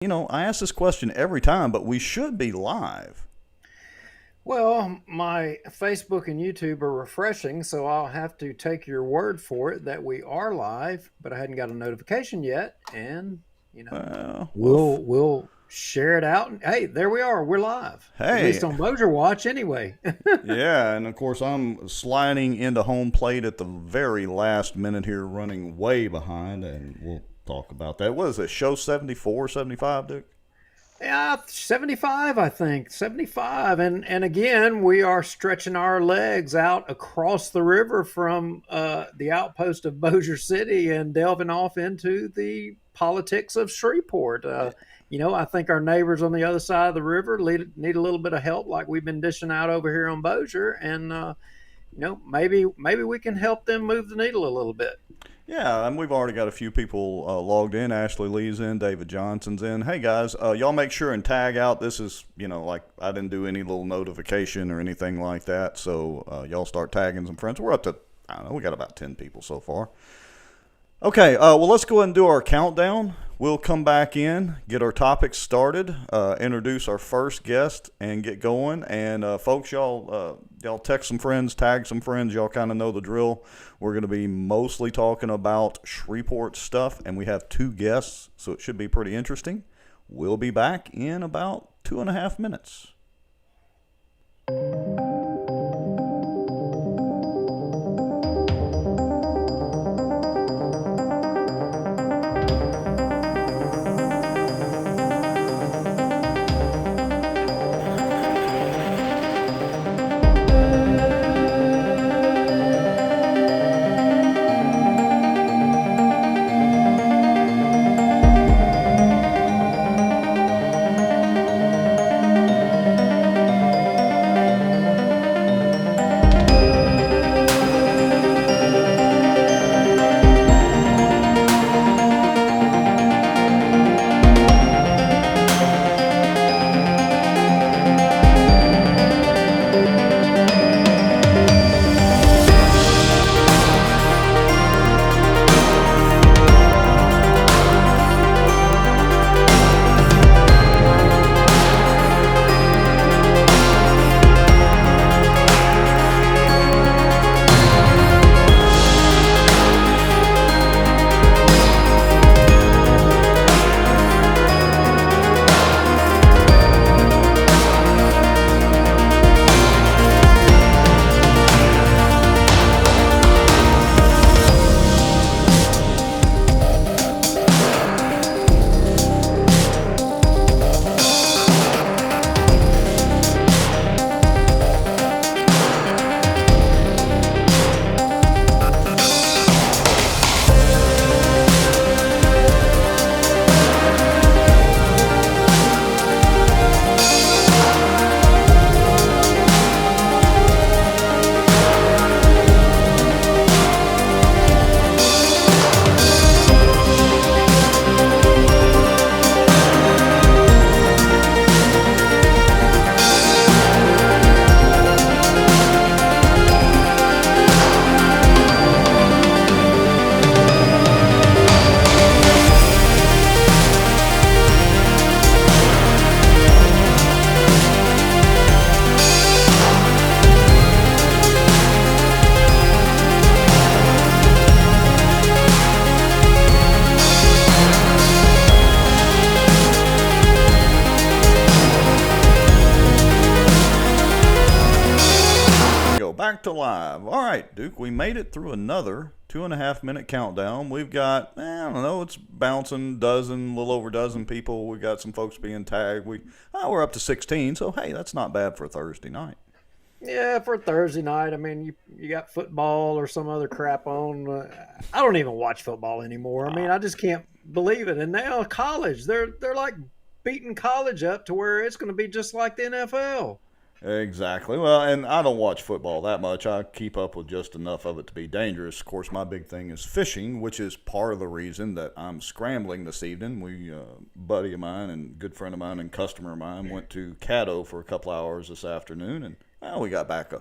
I ask this question every time, but we should be live. Well, my Facebook and YouTube are refreshing, so I'll have to take your word for it that we are live, but I hadn't got a notification yet, and you know, Well, well, we'll share it out. And hey, there we are. We're live. At least hey, on Boucher Watch anyway. yeah, and of course I'm sliding into home plate at the very last minute here, running way behind, and we'll talk about that. What is it, show 74, 75, Duke? Yeah, 75, I think. 75. And again, we are stretching our legs out across the river from the outpost of Bossier City and delving off into the politics of Shreveport. I think our neighbors on the other side of the river need a little bit of help, like we've been dishing out over here on Bossier. And, maybe we can help them move the needle a little bit. Yeah, and we've already got a few people logged in. Ashley Lee's in, David Johnson's in. Hey guys, y'all make sure and tag out. This is, like I didn't do any little notification or anything like that. So y'all start tagging some friends. We're up to, I don't know, we got about 10 people so far. Okay, well, let's go ahead and do our countdown. We'll come back in, get our topics started, introduce our first guest, and get going. And folks, y'all text some friends, tag some friends. Y'all kind of know the drill. We're going to be mostly talking about Shreveport stuff, and we have two guests, so it should be pretty interesting. We'll be back in about 2.5 minutes. Back to live. All right, Duke, we made it through another 2.5 minute countdown. We've got, I don't know, it's bouncing a little over a dozen people. We got some folks being tagged. We're up to 16, so hey, that's not bad for a Thursday night. Yeah, for Thursday night. I mean, you got football or some other crap on. I don't even watch football anymore. I mean, I just can't believe it. And now college, they're like beating college up to where it's going to be just like the NFL. Exactly. Well, and I don't watch football that much. I keep up with just enough of it to be dangerous. Of course, my big thing is fishing, which is part of the reason that I'm scrambling this evening. Buddy of mine and good friend of mine and customer of mine went to Caddo for a couple hours this afternoon, and well, we got back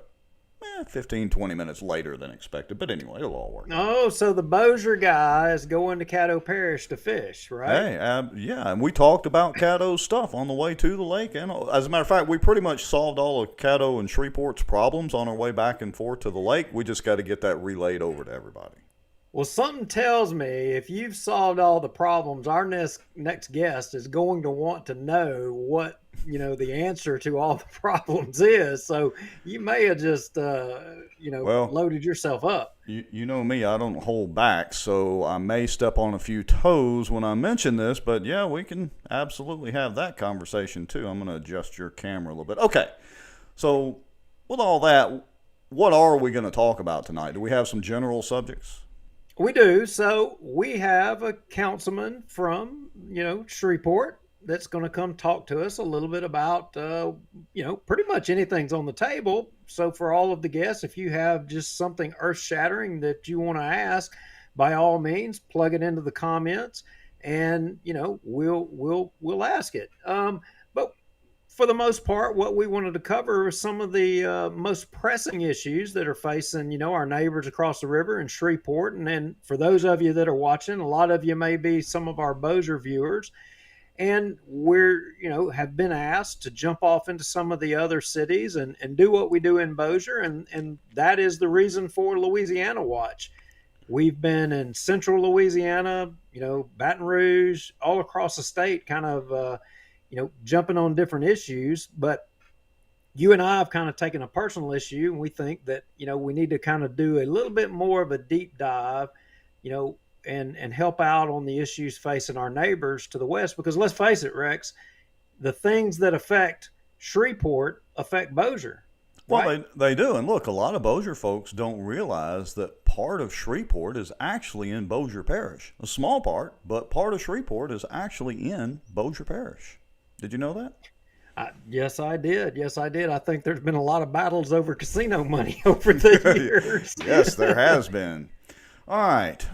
15, 20 minutes later than expected. But anyway, it'll all work. Oh, so the Boucher guy is going to Caddo Parish to fish, right? Hey, yeah, and we talked about Caddo's stuff on the way to the lake. And as a matter of fact, we pretty much solved all of Caddo and Shreveport's problems on our way back and forth to the lake. We just got to get that relayed over to everybody. Well, something tells me if you've solved all the problems, our next guest is going to want to know what, the answer to all the problems is. So you may have just, Well, loaded yourself up. you know me, I don't hold back, so I may step on a few toes when I mention this, but yeah, we can absolutely have that conversation too. I'm going to adjust your camera a little bit. Okay, so with all that, what are we going to talk about tonight? Do we have some general subjects? We do. So we have a councilman from, Shreveport that's going to come talk to us a little bit about, pretty much anything's on the table. So for all of the guests, if you have just something earth shattering that you want to ask, by all means, plug it into the comments and, we'll ask it. But for the most part, what we wanted to cover is some of the most pressing issues that are facing, our neighbors across the river in Shreveport. And then for those of you that are watching, a lot of you may be some of our Boucher viewers. And have been asked to jump off into some of the other cities and do what we do in Boucher. And that is the reason for Louisiana Watch. We've been in central Louisiana, Baton Rouge, all across the state, kind of, jumping on different issues. But you and I have kind of taken a personal issue, and we think that, we need to kind of do a little bit more of a deep dive, and help out on the issues facing our neighbors to the west. Because let's face it, Rex, the things that affect Shreveport affect Boucher. Well, right? they do. And look, a lot of Boucher folks don't realize that part of Shreveport is actually in Boucher Parish. A small part, but part of Shreveport is actually in Boucher Parish. Did you know that? Yes, I did. Yes, I did. I think there's been a lot of battles over casino money over the years. Yes, there has been. All right.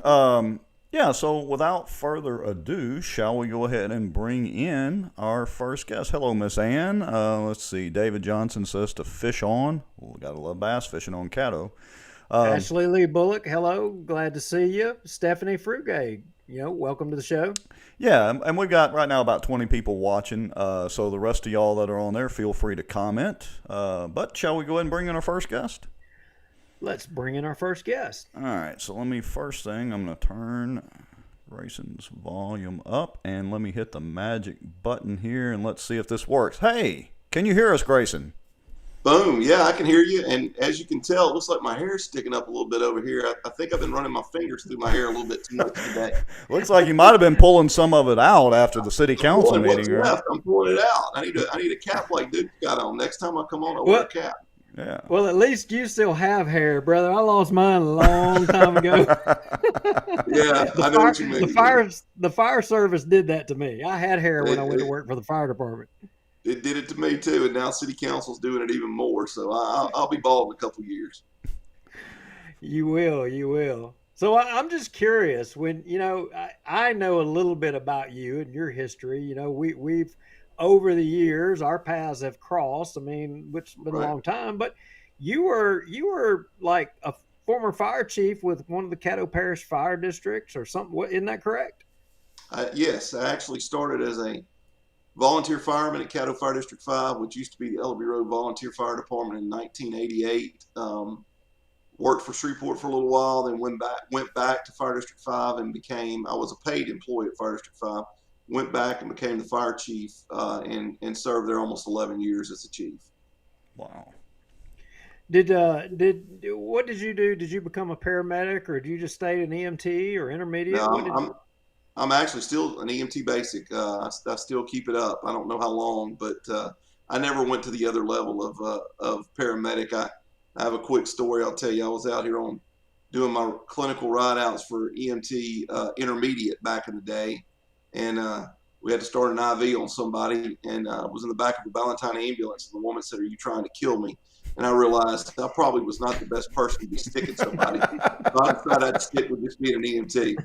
So without further ado, shall we go ahead and bring in our first guest? Hello, Miss Ann. Let's see. David Johnson says to fish on. We gotta love bass fishing on Caddo. Ashley Lee Bullock, hello. Glad to see you. Stephanie Frugay, welcome to the show. Yeah, and we've got right now about 20 people watching. So the rest of y'all that are on there, feel free to comment. But shall we go ahead and bring in our first guest? Let's bring in our first guest. All right, so I'm going to turn Grayson's volume up, and let me hit the magic button here, and let's see if this works. Hey, can you hear us, Grayson? Boom, yeah, I can hear you, and as you can tell, it looks like my hair's sticking up a little bit over here. I think I've been running my fingers through my hair a little bit too much today. Looks like you might have been pulling some of it out after the city council meeting. Right? I'm pulling it out. I need a cap like Duke got on. Next time I come on, I'll wear a cap. Yeah. Well, at least you still have hair, brother. I lost mine a long time ago. Yeah, I know what you mean. The fire service did that to me. I had hair when I went to work for the fire department. It did it to me too, and now city council's doing it even more. So I'll be bald in a couple of years. You will. So I'm just curious. When I know a little bit about you and your history. We've over the years our paths have crossed. I mean, which has been a long time. But you were like a former fire chief with one of the Caddo Parish fire districts or something. Isn't that correct? Yes, I actually started as a volunteer fireman at Caddo Fire District 5, which used to be the Ellaby Road Volunteer Fire Department in 1988. Worked for Shreveport for a little while, then went back to Fire District 5 and I was a paid employee at Fire District 5. Went back and became the fire chief and served there almost 11 years as a chief. Wow. What did you do? Did you become a paramedic, or did you just stay an EMT or intermediate? No, I'm actually still an EMT basic. I still keep it up. I don't know how long, but I never went to the other level of paramedic. I have a quick story I'll tell you. I was out here doing my clinical ride-outs for EMT intermediate back in the day, and we had to start an IV on somebody, and I was in the back of a Valentine ambulance, and the woman said, "Are you trying to kill me?" And I realized I probably was not the best person to be sticking somebody. So I decided I'd stick with just being an EMT.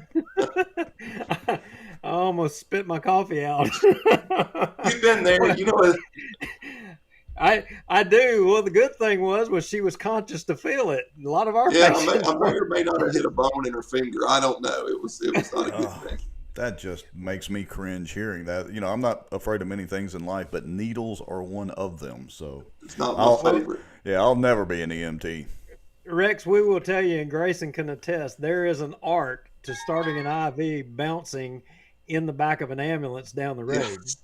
I almost spit my coffee out. You've been there, I do. Well, the good thing was she was conscious to feel it. A lot of our Yeah, patients I may were. or may not have hit a bone in her finger. I don't know. It was not a good Oh, thing. that just makes me cringe hearing that. I'm not afraid of many things in life, but needles are one of them. So, It's not my I'll, Well, favorite. yeah, I'll never be an EMT. Rex, we will tell you, and Grayson can attest, there is an art to starting an IV bouncing in the back of an ambulance down the road. Yes,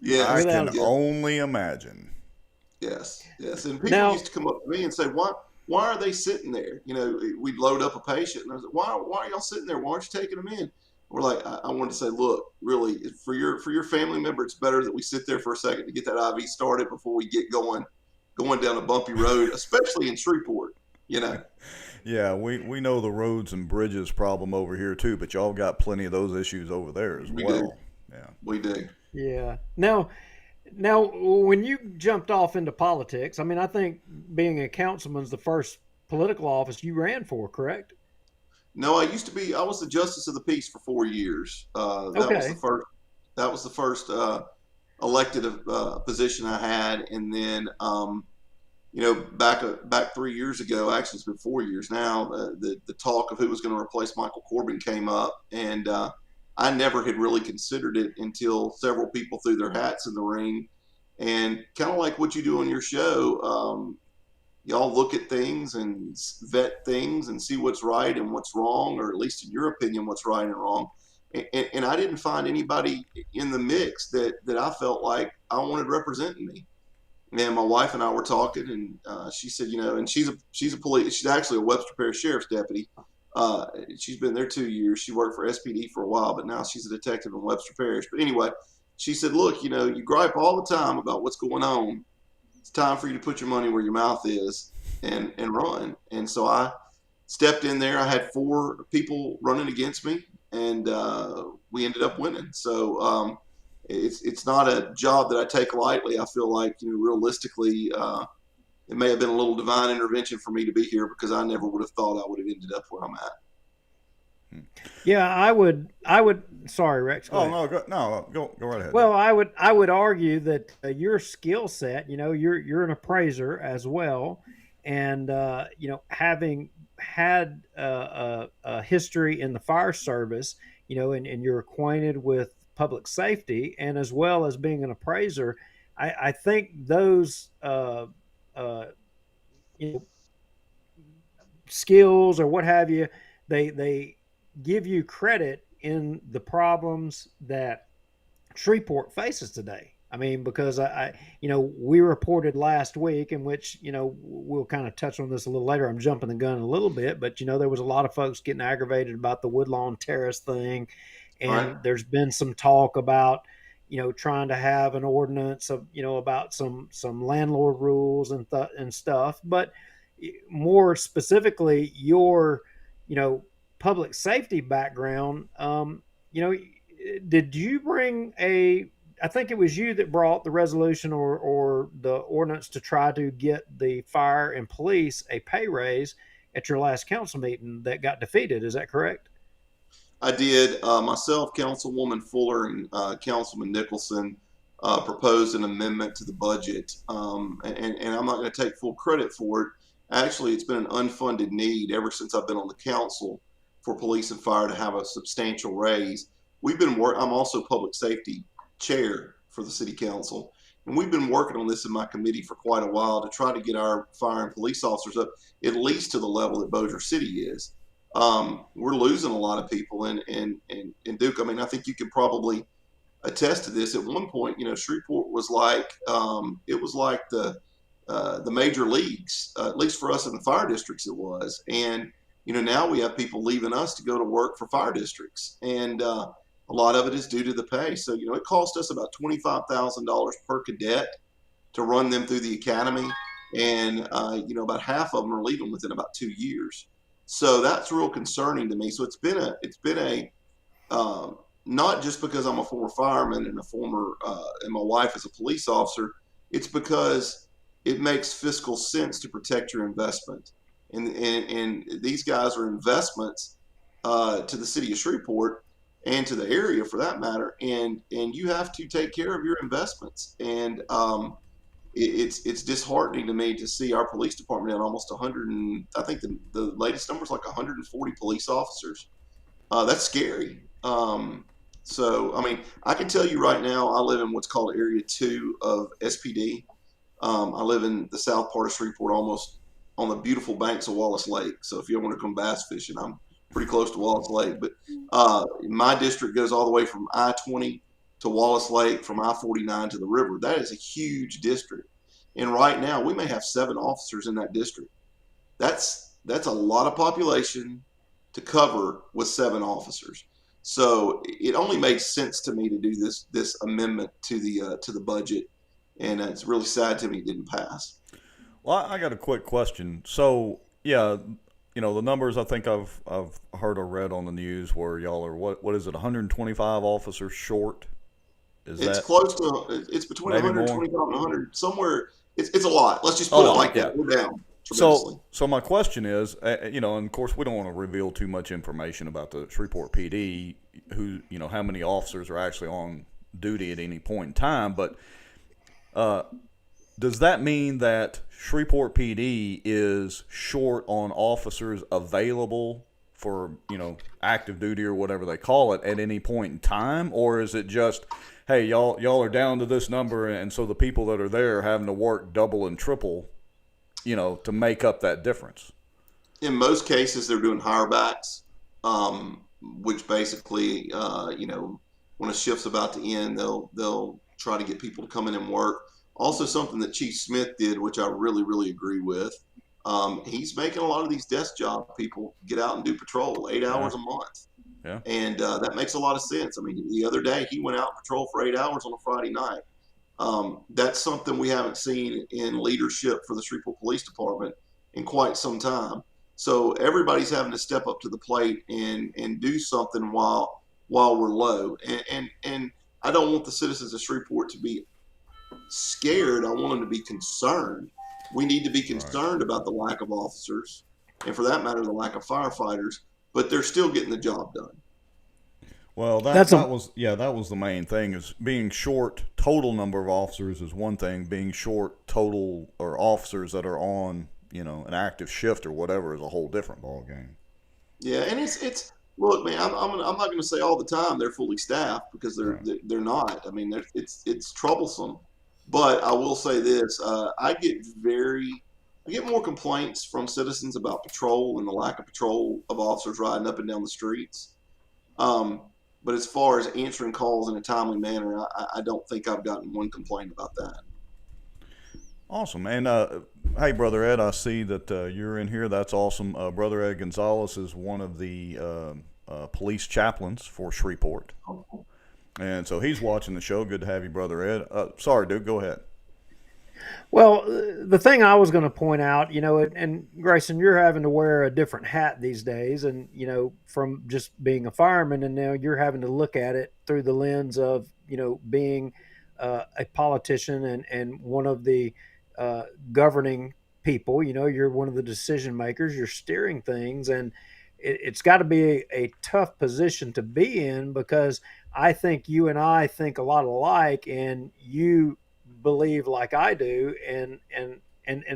yes, I Without can a, yes, only imagine. yes, yes. And people now, used to come up to me and say, why are they sitting there? We'd load up a patient, and I was like, why are y'all sitting there? Why aren't you taking them in? We're like, I wanted to say, look, really, for your family member, it's better that we sit there for a second to get that IV started before we get going down a bumpy road, especially in Shreveport. You know, Yeah, we know the roads and bridges problem over here too, but y'all got plenty of those issues over there as we do, well. Yeah. we do. yeah. Now, when you jumped off into politics, I mean, I think being a councilman's the first political office you ran for, correct? No, I was the justice of the peace for 4 years. That was the Okay. first. That was the first elected position I had, and then back 3 years ago, actually it's been 4 years now. The talk of who was going to replace Michael Corbin came up, and I never had really considered it until several people threw their hats in the ring, and kind of like what you do on your show. Y'all look at things and vet things and see what's right and what's wrong, or at least in your opinion, what's right and wrong. And I didn't find anybody in the mix that I felt like I wanted representing me. And my wife and I were talking, and she said, and she's a police. She's actually a Webster Parish Sheriff's deputy. She's been there 2 years. She worked for SPD for a while, but now she's a detective in Webster Parish. But anyway, she said, look, you gripe all the time about what's going on. It's time for you to put your money where your mouth is and run. And so I stepped in there. I had 4 people running against me, and we ended up winning. So it's not a job that I take lightly. I feel like realistically, it may have been a little divine intervention for me to be here, because I never would have thought I would have ended up where I'm at. Yeah, I would. Sorry, Rex. Go Oh ahead. no, go right ahead. Well, I would argue that your skill set, you're an appraiser as well, and having had a history in the fire service, and you're acquainted with public safety, and as well as being an appraiser, I think those uh, you know skills or what have you, they give you credit in the problems that Shreveport faces today. I mean, because we reported last week, in which we'll kind of touch on this a little later. I'm jumping the gun a little bit, but there was a lot of folks getting aggravated about the Woodlawn Terrace thing, Right? and there's been some talk about trying to have an ordinance of about some landlord rules and stuff, but more specifically, your public safety background. You know, did you bring a? I think it was you that brought the resolution or the ordinance to try to get the fire and police a pay raise at your last council meeting that got defeated. Is that correct? I did. Myself, Councilwoman Fuller, and Councilman Nicholson proposed an amendment to the budget, and I'm not going to take full credit for it. Actually, it's been an unfunded need ever since I've been on the council for police and fire to have a substantial raise. I'm also public safety chair for the city council, and we've been working on this in my committee for quite a while to try to get our fire and police officers up at least to the level that Bossier City is. We're losing a lot of people in Duke. I mean, I think you could probably attest to this. At one point, Shreveport was like it was like the major leagues, at least for us in the fire districts, it was. And now we have people leaving us to go to work for fire districts, and a lot of it is due to the pay. So it cost us about $25,000 per cadet to run them through the academy, and about half of them are leaving within about 2 years. So that's real concerning to me. So it's been a not just because I'm a former fireman and and my wife is a police officer. It's because it makes fiscal sense to protect your investment, and these guys are investments to the city of Shreveport and to the area for that matter. And you have to take care of your investments. And it's disheartening to me to see our police department at almost 100 and I think the latest number is like 140 police officers. That's scary. So, I mean, I can tell you right now, I live in what's called Area 2 of SPD. I live in the south part of Shreveport, almost on the beautiful banks of Wallace Lake. So if you want to come bass fishing, I'm pretty close to Wallace Lake. But my district goes all the way from I-20 to Wallace Lake, from I-49 to the river. That is a huge district. And right now, we may have 7 officers in that district. That's a lot of population to cover with 7 officers. So it only made sense to me to do this amendment to the budget, and it's really sad to me it didn't pass. Well, I got a quick question. So, yeah, the numbers I think I've heard or read on the news where y'all are what is it, 125 officers short? It's close to it's between 125 and 100 somewhere. It's a lot. Let's just put it like that. We're down tremendously. So my question is, and of course we don't want to reveal too much information about the Shreveport PD, who how many officers are actually on duty at any point in time, but does that mean that Shreveport PD is short on officers available for, active duty or whatever they call it at any point in time? Or is it just, hey, y'all are down to this number, and so the people that are there are having to work double and triple, to make up that difference? In most cases, they're doing hire backs, which basically, when a shift's about to end, they'll try to get people to come in and work. Also, something that Chief Smith did, which I really, really agree with, he's making a lot of these desk job people get out and do patrol 8 hours a month. Yeah. And that makes a lot of sense. I mean, the other day he went out and patrol for 8 hours on a Friday night. That's something we haven't seen in leadership for the Shreveport Police Department in quite some time. So everybody's having to step up to the plate and do something while we're low. And I don't want the citizens of Shreveport to be scared. I want them to be concerned. We need to be concerned about the lack of officers, and for that matter, the lack of firefighters. But they're still getting the job done. Well, that was the main thing. Is being short total number of officers is one thing. Being short total or officers that are on an active shift or whatever is a whole different ball game. Yeah, and it's look, man. I'm not going to say all the time they're fully staffed, because they're not. I mean, it's troublesome. But I will say this: I get more complaints from citizens about patrol and the lack of patrol of officers riding up and down the streets. But as far as answering calls in a timely manner, I don't think I've gotten one complaint about that. Awesome. And hey, Brother Ed, I see that you're in here. That's awesome. Brother Ed Gonzalez is one of the police chaplains for Shreveport. And so he's watching the show. Good to have you, Brother Ed. Sorry, dude, go ahead. Well, the thing I was going to point out, and Grayson, you're having to wear a different hat these days, and, from just being a fireman, and now you're having to look at it through the lens of, being a politician and one of the governing people. You're one of the decision makers, you're steering things, and it's got to be a tough position to be in, because I think you and I think a lot alike, and you believe like I do, and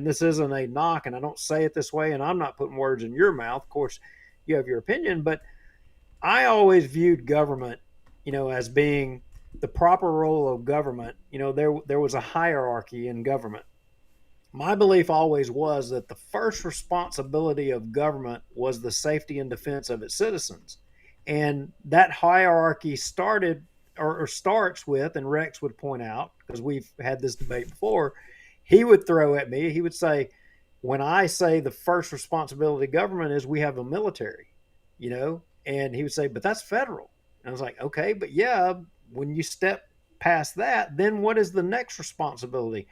this isn't a knock, and I don't say it this way, and I'm not putting words in your mouth. Of course, you have your opinion, but I always viewed government, as being the proper role of government. There was a hierarchy in government. My belief always was that the first responsibility of government was the safety and defense of its citizens. And that hierarchy started or starts with, and Rex would point out, because we've had this debate before, he would throw at me, he would say, when I say the first responsibility of government is we have a military, and he would say, but that's federal. And I was like, okay, but yeah, when you step past that, then what is the next responsibility?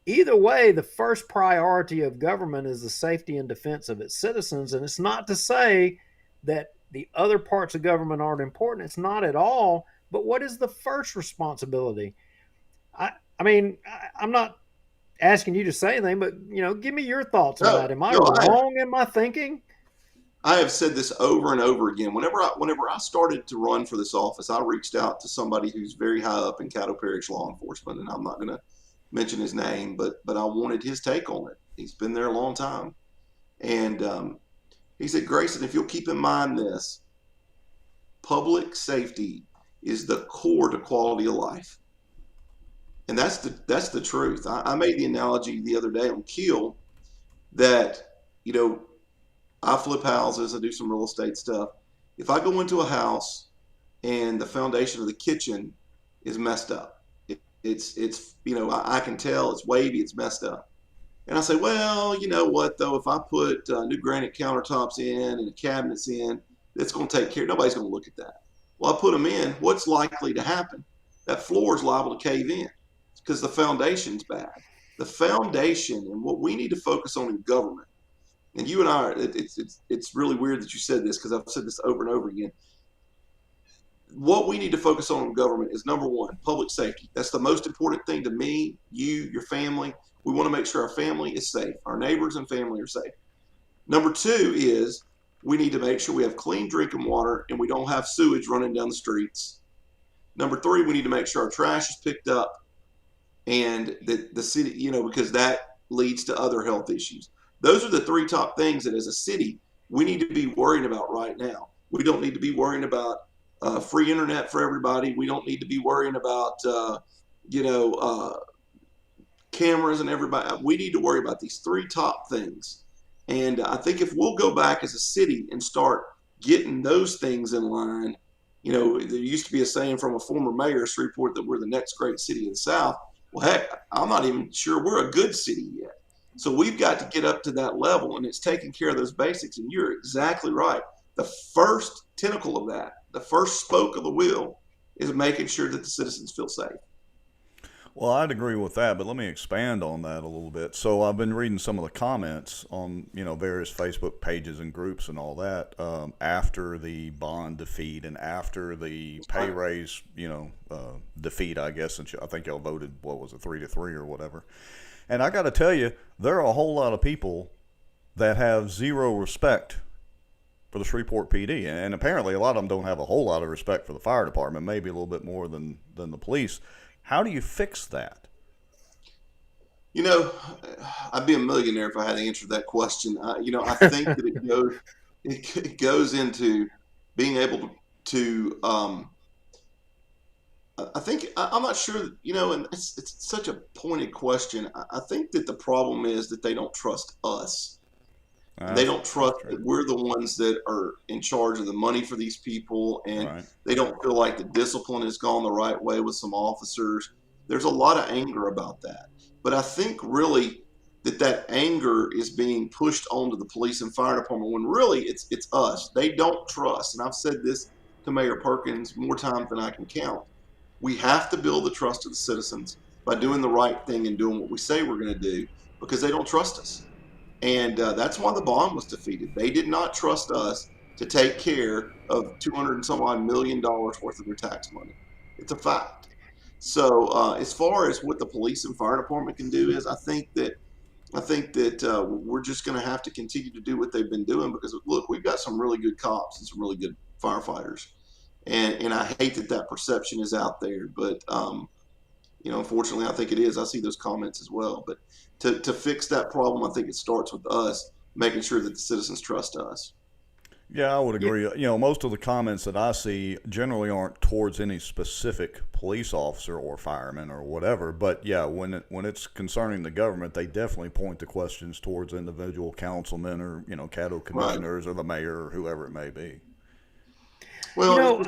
Either way, the first priority of government is the safety and defense of its citizens. And it's not to say that the other parts of government aren't important. It's not at all. But what is the first responsibility? I mean, I'm not asking you to say anything, but, give me your thoughts on that. Am I wrong in my thinking? I have said this over and over again. Whenever I started to run for this office, I reached out to somebody who's very high up in Caddo Parish law enforcement, and I'm not going to mention his name, but I wanted his take on it. He's been there a long time, and he said, Grayson, if you'll keep in mind this, public safety is the core to quality of life. And that's the truth. I made the analogy the other day on Keel that, you know, I flip houses, I do some real estate stuff. If I go into a house and the foundation of the kitchen is messed up, it's you know, I can tell it's wavy, it's messed up. And I say, well, you know what, though, if I put new granite countertops in and cabinets in, it's going to take care. Nobody's going to look at that. Well, I put them in. What's likely to happen? That floor is liable to cave in because the foundation's bad. The foundation and what we need to focus on in government, and you and I, it's really weird that you said this because I've said this over and over again. What we need to focus on in government is number one, public safety. That's the most important thing to me, you, your family. We want to make sure our family is safe. Our neighbors and family are safe. Number two is we need to make sure we have clean drinking water and we don't have sewage running down the streets. Number three, we need to make sure our trash is picked up and that the city, you know, because that leads to other health issues. Those are the three top things that as a city, we need to be worrying about right now. We don't need to be worrying about free internet for everybody. We don't need to be worrying about, cameras and everybody. We need to worry about these three top things. And I think if we'll go back as a city and start getting those things in line, you know, there used to be a saying from a former mayor of Shreveport that we're the next great city in the South. Well, heck, I'm not even sure we're a good city yet. So we've got to get up to that level, and it's taking care of those basics. And you're exactly right. The first tentacle of that, the first spoke of the wheel, is making sure that the citizens feel safe. Well, I'd agree with that, but let me expand on that a little bit. So I've been reading some of the comments on, you know, various Facebook pages and groups and all that after the bond defeat and after the pay raise, you know, defeat, I guess. And I think y'all voted, what was it, 3-3 or whatever. And I got to tell you, there are a whole lot of people that have zero respect for the Shreveport PD, and apparently a lot of them don't have a whole lot of respect for the fire department, maybe a little bit more than the police. How do you fix that? You know, I'd be a millionaire if I had to answer that question. You know, I think that it goes into being able to I think I'm not sure, you know, and it's such a pointed question. I think that the problem is that they don't trust us. They don't trust that we're the ones that are in charge of the money for these people, and they don't feel like the discipline has gone the right way with some officers. There's a lot of anger about that. But I think really that anger is being pushed onto the police and fire department when really it's us. They don't trust. And I've said this to Mayor Perkins more times than I can count. We have to build the trust of the citizens by doing the right thing and doing what we say we're going to do because they don't trust us. And that's why the bond was defeated. They did not trust us to take care of $200 and some odd million worth of their tax money. It's a fact. So as far as what the police and fire department can do is, I think that we're just going to have to continue to do what they've been doing because look, we've got some really good cops and some really good firefighters, and I hate that perception is out there, but you know, unfortunately, I think it is. I see those comments as well. But to fix that problem, I think it starts with us making sure that the citizens trust us. Yeah, I would agree. You know, most of the comments that I see generally aren't towards any specific police officer or fireman or whatever. But yeah, when it's concerning the government, they definitely point the questions towards individual councilmen or, you know, cattle commissioners or the mayor or whoever it may be. Well,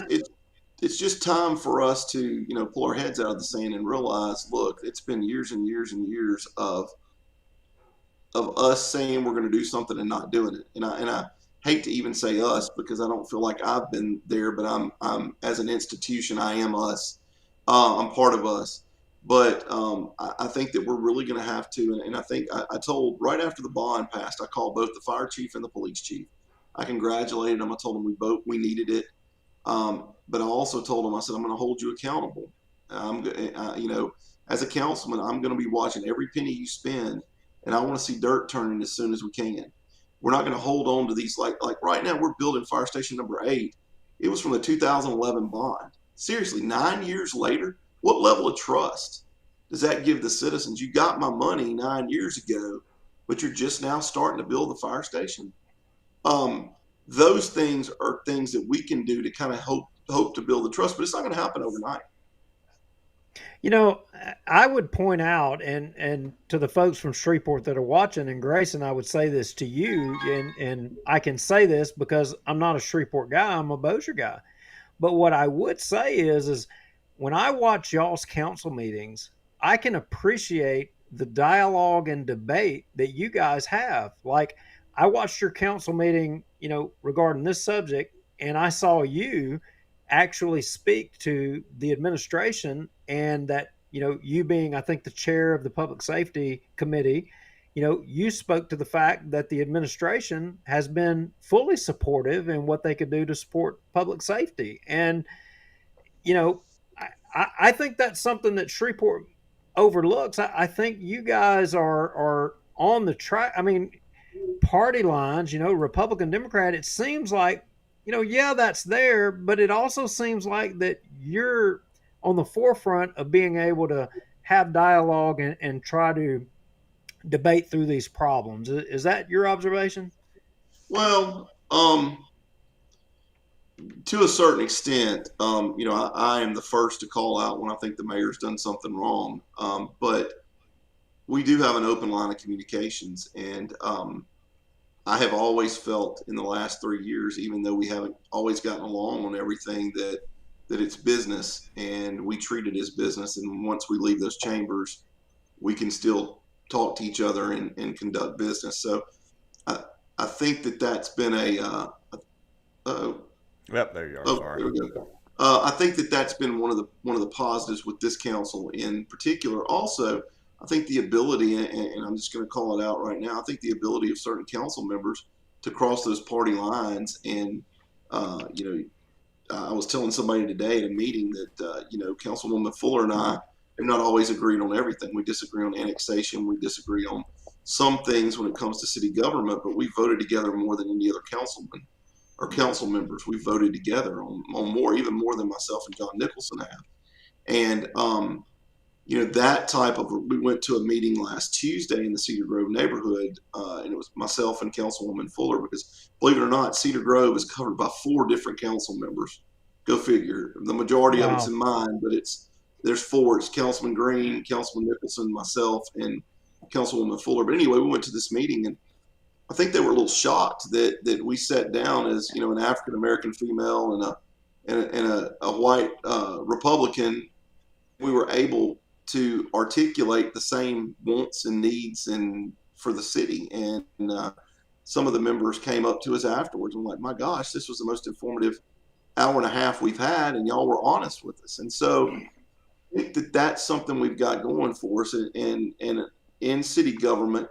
it's just time for us to, you know, pull our heads out of the sand and realize, look, it's been years and years and years of us saying we're going to do something and not doing it. And I hate to even say us because I don't feel like I've been there, but I'm as an institution, I am us. I'm part of us. But I think that we're really going to have to, and I think I told right after the bond passed, I called both the fire chief and the police chief. I congratulated them. I told them we needed it. But I also told them, I said, I'm going to hold you accountable. You know, as a councilman, I'm going to be watching every penny you spend, and I want to see dirt turning as soon as we can. We're not going to hold on to these like right now. We're building fire station number 8. It was from the 2011 bond. Seriously, 9 years later, what level of trust does that give the citizens? You got my money 9 years ago, but you're just now starting to build the fire station. Um, those things are things that we can do to kind of hope to build the trust, but it's not going to happen overnight. You know, I would point out, and to the folks from Shreveport that are watching, and Grayson, I would say this to you, and I can say this because I'm not a Shreveport guy, I'm a Boucher guy. But what I would say is when I watch y'all's council meetings, I can appreciate the dialogue and debate that you guys have. Like I watched your council meeting, regarding this subject, and I saw you actually speak to the administration, and that, you being, I think, the chair of the public safety committee, you spoke to the fact that the administration has been fully supportive in what they could do to support public safety. And, you know, I think that's something that Shreveport overlooks. I think you guys are on the track. I mean, party lines, Republican, Democrat, it seems like, yeah, that's there, but it also seems like that you're on the forefront of being able to have dialogue and try to debate through these problems. Is that your observation? Well, to a certain extent, I am the first to call out when I think the mayor's done something wrong. But we do have an open line of communications, and I have always felt in the last 3 years, even though we haven't always gotten along on everything, that it's business, and we treat it as business. And once we leave those chambers, we can still talk to each other and conduct business. So I think that's been Yep, there you are. Sorry. there we go. I think that's been one of the positives with this council in particular. Also, I think the ability, and I'm just going to call it out right now, I think the ability of certain council members to cross those party lines. And I was telling somebody today at a meeting that Councilwoman Fuller and I have not always agreed on everything. We disagree on annexation. We disagree on some things when it comes to city government, but we voted together more than any other councilman or council members. We voted together on more, even more than myself and John Nicholson have. And that type of, we went to a meeting last Tuesday in the Cedar Grove neighborhood, and it was myself and Councilwoman Fuller, because believe it or not, Cedar Grove is covered by 4 different council members. Go figure. The majority of it's in mine, but there's 4. It's Councilman Green, Councilman Nicholson, myself, and Councilwoman Fuller. But anyway, we went to this meeting, and I think they were a little shocked that we sat down as, an African American female and a white Republican. We were able to articulate the same wants and needs and for the city. And some of the members came up to us afterwards and were like, my gosh, this was the most informative hour and a half we've had, and y'all were honest with us. And so I think that's something we've got going for us. And in city government,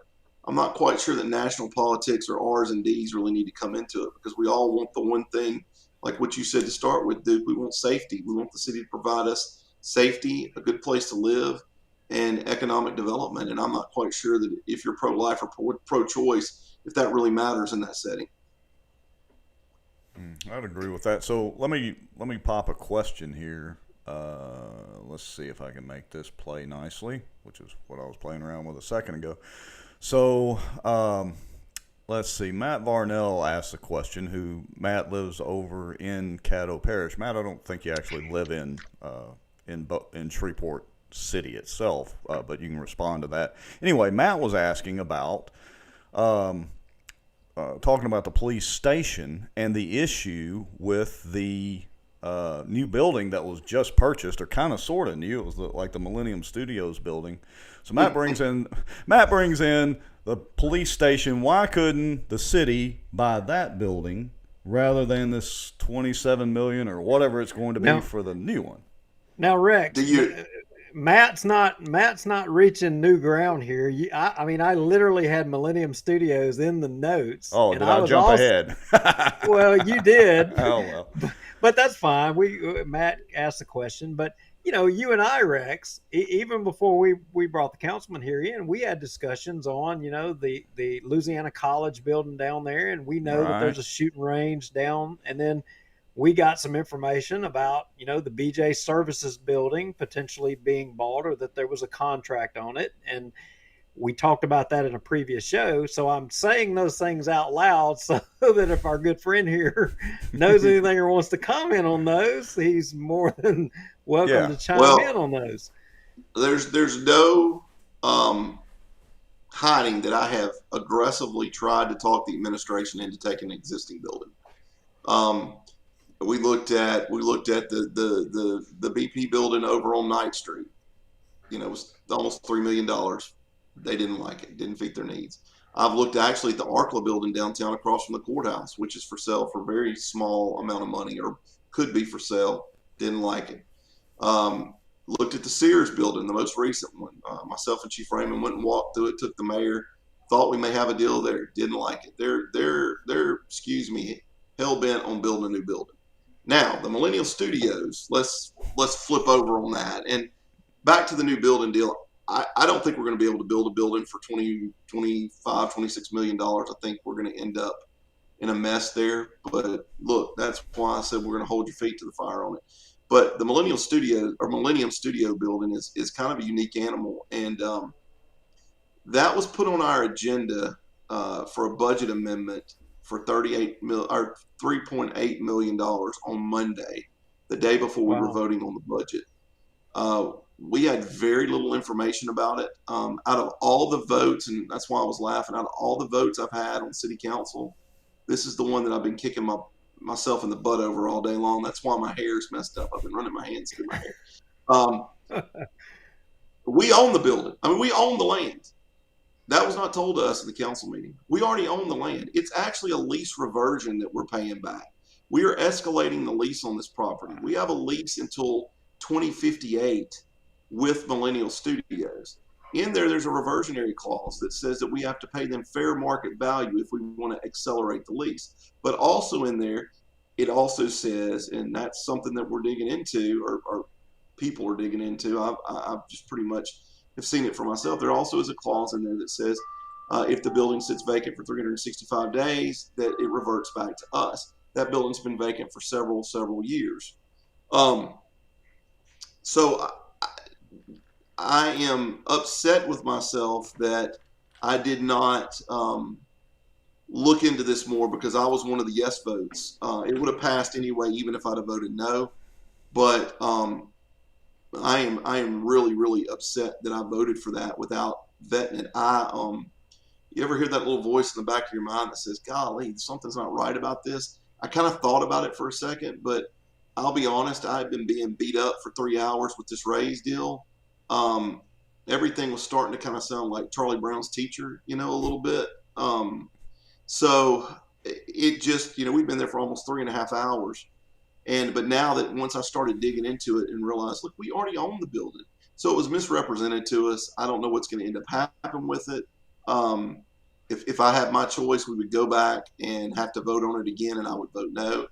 I'm not quite sure that national politics or R's and D's really need to come into it, because we all want the one thing, like what you said to start with, Duke. We want safety. We want the city to provide us safety, a good place to live, and economic development. And I'm not quite sure that if you're pro-life or pro-choice, if that really matters in that setting. I'd agree with that. So let me pop a question here. Let's see if I can make this play nicely, which is what I was playing around with a second ago. So let's see. Matt Varnell asked a question. Matt lives over in Caddo Parish. Matt, I don't think you actually live in Shreveport City itself, but you can respond to that. Anyway, Matt was asking about talking about the police station and the issue with the new building that was just purchased, or kind of sort of new. It was like the Millennium Studios building. So Matt brings in the police station. Why couldn't the city buy that building rather than this $27 million or whatever it's going to be for the new one? Now, Rex, Matt's not reaching new ground here. I mean, I literally had Millennium Studios in the notes. Oh, did I jump ahead? Well, you did. Oh, well. But that's fine. Matt asked the question, but you and I, Rex, even before we brought the councilman here in, we had discussions on, the Louisiana College building down there, and we know that there's a shooting range down, and then we got some information about, the BJ Services building potentially being bought, or that there was a contract on it. And we talked about that in a previous show. So I'm saying those things out loud so that if our good friend here knows anything or wants to comment on those, he's more than welcome Yeah. to chime in Well, on those. there's no hiding that I have aggressively tried to talk the administration into taking an existing building. Um, we looked at the BP building over on Ninth Street. It was almost $3 million. They didn't like it. Didn't fit their needs. I've looked actually at the Arkla building downtown across from the courthouse, which is for sale for a very small amount of money, or could be for sale. Didn't like it. Looked at the Sears building, the most recent one. Myself and Chief Raymond went and walked through it. Took the mayor. Thought we may have a deal there. Didn't like it. They're excuse me, hell bent on building a new building. Now the Millennial Studios. Let's flip over on that and back to the new building deal. I don't think we're going to be able to build a building for $20, $25, $26 million. I think we're going to end up in a mess there. But look, that's why I said we're going to hold your feet to the fire on it. But the Millennium Studio building is kind of a unique animal, and that was put on our agenda for a budget amendment for $3.8 million on Monday, the day before we were voting on the budget. We had very little information about it. Out of all the votes, and that's why I was laughing, out of all the votes I've had on city council, this is the one that I've been kicking myself in the butt over all day long. That's why my hair's messed up. I've been running my hands through my hair. We own the building. I mean, we own the land. That was not told to us in the council meeting. We already own the land. It's actually a lease reversion that we're paying back. We are escalating the lease on this property. We have a lease until 2058 with Millennial Studios. In there's a reversionary clause that says that we have to pay them fair market value if we want to accelerate the lease. But also in there, it also says, and that's something that we're digging into, or people are digging into. I've just pretty much have seen it for myself. There also is a clause in there that says if the building sits vacant for 365 days, that it reverts back to us. That building's been vacant for several years. So I am upset with myself that I did not look into this more, because I was one of the yes votes. It would have passed anyway, even if I'd have voted no. But I am really upset that I voted for that without vetting it. You ever hear that little voice in the back of your mind that says, "Golly, something's not right about this"? I kind of thought about it for a second, but I'll be honest, I've been being beat up for 3 hours with this raise deal. Everything was starting to kind of sound like Charlie Brown's teacher, a little bit. So it just, we've been there for almost 3.5 hours. But now that once I started digging into it and realized, look, we already own the building. So it was misrepresented to us. I don't know what's going to end up happening with it. If I had my choice, we would go back and have to vote on it again, and I would vote no.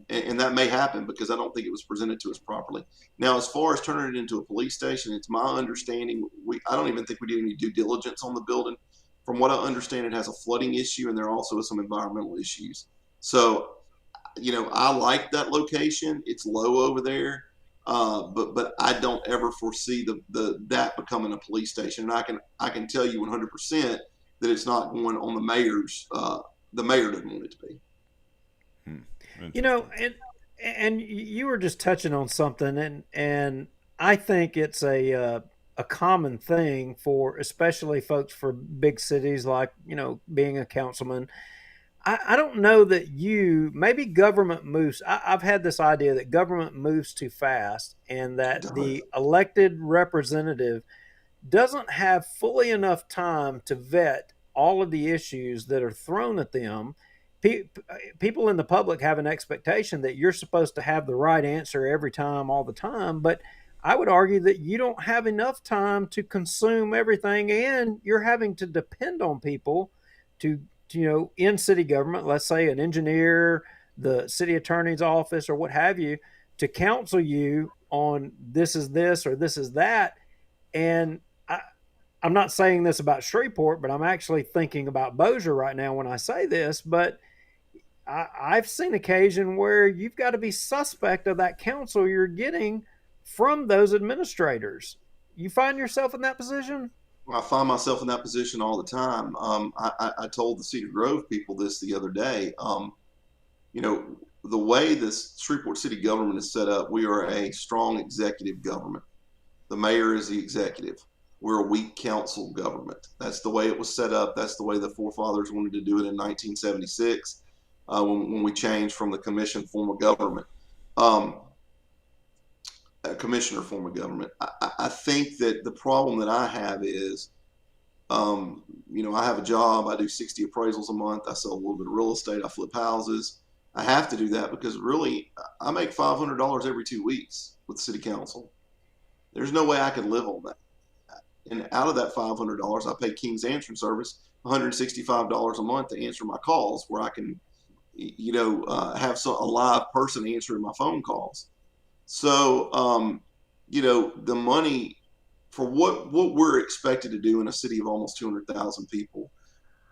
And that may happen because I don't think it was presented to us properly. Now, as far as turning it into a police station, it's my understanding, I don't even think we did any due diligence on the building. From what I understand, it has a flooding issue, and there also is some environmental issues. So, I like that location. It's low over there, but I don't ever foresee that becoming a police station. And I can tell you 100% that it's not going on the mayor's. The mayor doesn't want it to be. And you were just touching on something, and I think it's a common thing for especially folks for big cities, like being a councilman. I don't know that maybe government moves. I've had this idea that government moves too fast, and that the elected representative doesn't have fully enough time to vet all of the issues that are thrown at them. People in the public have an expectation that you're supposed to have the right answer every time, all the time. But I would argue that you don't have enough time to consume everything, and you're having to depend on people to in city government, let's say an engineer, the city attorney's office, or what have you, to counsel you on this is this or this is that. And I'm not saying this about Shreveport, but I'm actually thinking about Boucher right now when I say this. But I've seen occasion where you've got to be suspect of that counsel you're getting from those administrators. You find yourself in that position? I find myself in that position all the time. I told the Cedar Grove people this the other day. You know, the way this Shreveport City government is set up, we are a strong executive government. The mayor is the executive. We're a weak council government. That's the way it was set up. That's the way the forefathers wanted to do it in 1976 when we changed from the commission form of government. A commissioner form of government. I think that the problem that I have is, you know, I have a job. I do 60 appraisals a month. I sell a little bit of real estate. I flip houses. I have to do that because really I make $500 every 2 weeks with city council. There's no way I could live on that. And out of that $500, I pay King's Answering Service $165 a month to answer my calls, where I can, you know, have a live person answering my phone calls. So, you know, the money for what we're expected to do in a city of almost 200,000 people,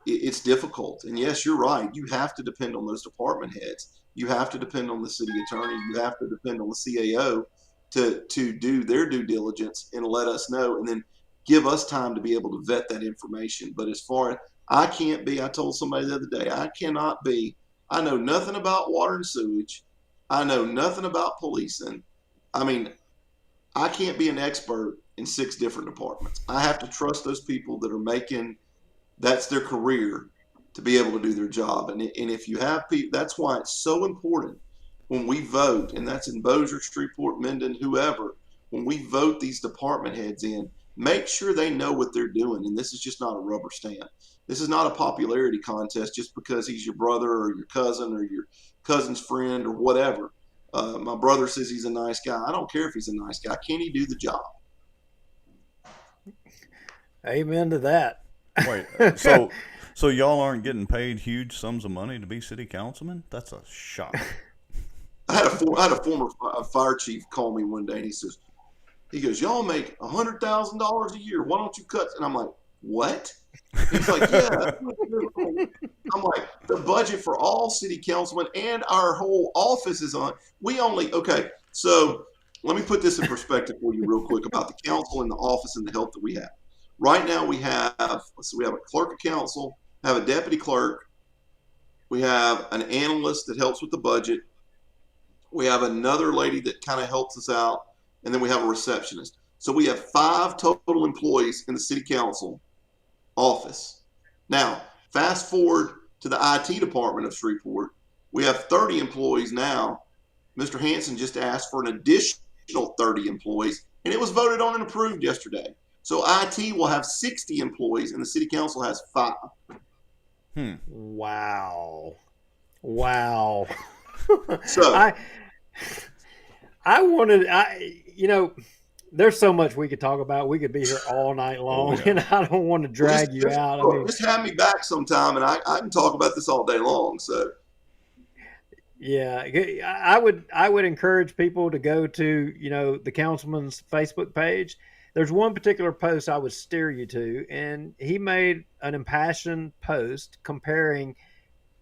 it's difficult. And yes, you're right. You have to depend on those department heads. You have to depend on the city attorney. You have to depend on the CAO to do their due diligence and let us know, and then give us time to be able to vet that information. But as far as I can't be, I told somebody the other day, I cannot be. I know nothing about water and sewage. I know nothing about policing. I mean, I can't be an expert in 6 different departments. I have to trust those people that are making, that's their career, to be able to do their job. And if you have people, that's why it's so important when we vote, and that's in Boucher, Shreveport, Minden, whoever, when we vote these department heads in, make sure they know what they're doing. And this is just not a rubber stamp. This is not a popularity contest just because he's your brother or your cousin or your cousin's friend or whatever. My brother says he's a nice guy. I don't care if he's a nice guy. Can he do the job? Amen to that. Wait, so y'all aren't getting paid huge sums of money to be city councilmen? That's a shock. I had a former fire chief call me one day, and he goes, y'all make $100,000 a year. Why don't you cut? And I'm like, what? He's like, yeah. I'm like, the budget for all city councilmen and our whole office is on. Okay. So let me put this in perspective for you real quick about the council and the office and the help that we have. Right now we have a clerk of council, have a deputy clerk. We have an analyst that helps with the budget. We have another lady that kind of helps us out. And then we have a receptionist. So we have 5 total employees in the city council office. Now, fast forward to the IT department of Shreveport. We have 30 employees now. Mr. Hanson just asked for an additional 30 employees, and it was voted on and approved yesterday. So IT will have 60 employees, and the city council has 5. Wow. So you know, there's so much we could talk about. We could be here all night long, and I don't want to drag you out. Just have me back sometime, and I can talk about this all day long. So, yeah, I would encourage people to go to, you know, the councilman's Facebook page. There's one particular post I would steer you to, and he made an impassioned post comparing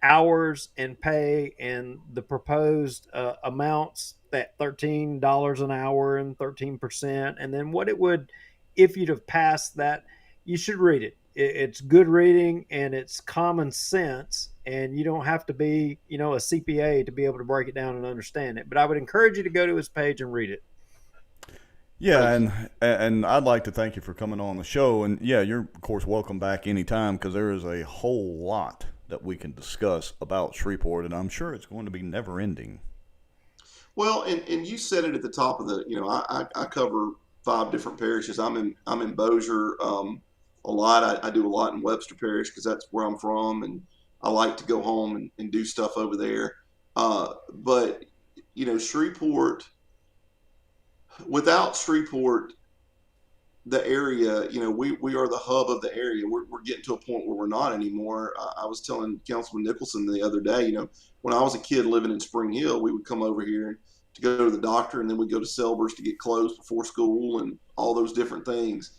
hours and pay and the proposed amounts, that $13 an hour and 13%, and then what it would, if you'd have passed that. You should read it. It's good reading, and it's common sense, and you don't have to be, you know, a CPA to be able to break it down and understand it. But I would encourage you to go to his page and read it. Yeah, and I'd like to thank you for coming on the show. And yeah, you're of course welcome back anytime, because there is a whole lot that we can discuss about Shreveport, and I'm sure it's going to be never ending. Well, and you said it at the top of the, you know, I cover 5 different parishes. I'm in Boucher a lot. I do a lot in Webster Parish because that's where I'm from, and I like to go home and do stuff over there. But you know, Shreveport, without Shreveport, the area, you know, we are the hub of the area. We're getting to a point where we're not anymore. I was telling Councilman Nicholson the other day, you know, when I was a kid living in Spring Hill, we would come over here to go to the doctor, and then we'd go to Selber's to get clothes before school and all those different things.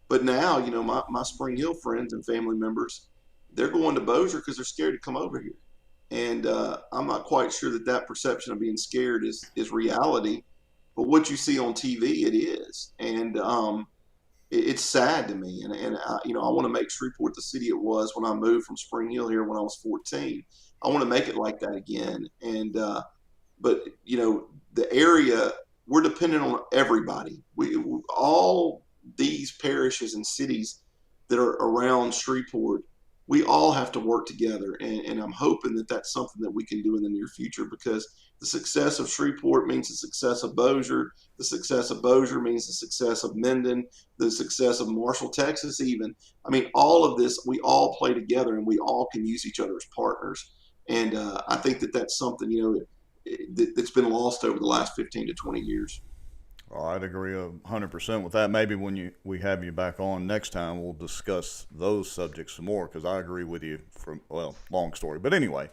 But now, you know, my Spring Hill friends and family members, they're going to Boucher because they're scared to come over here. And I'm not quite sure that perception of being scared is reality. But what you see on TV, it is. And it's sad to me. And I want to make Shreveport the city it was when I moved from Spring Hill here when I was 14. I want to make it like that again. And but the area, we're dependent on everybody. We all these parishes and cities that are around Shreveport, we all have to work together. And I'm hoping that that's something that we can do in the near future, because the success of Shreveport means the success of Boucher. The success of Boucher means the success of Minden, the success of Marshall, Texas, even. I mean, all of this, we all play together and we all can use each other as partners. And I think that that's something, that's been lost over the last 15 to 20 years. Well, I'd agree 100% with that. Maybe when we have you back on next time, we'll discuss those subjects some more, because I agree with you. Long story, but anyway.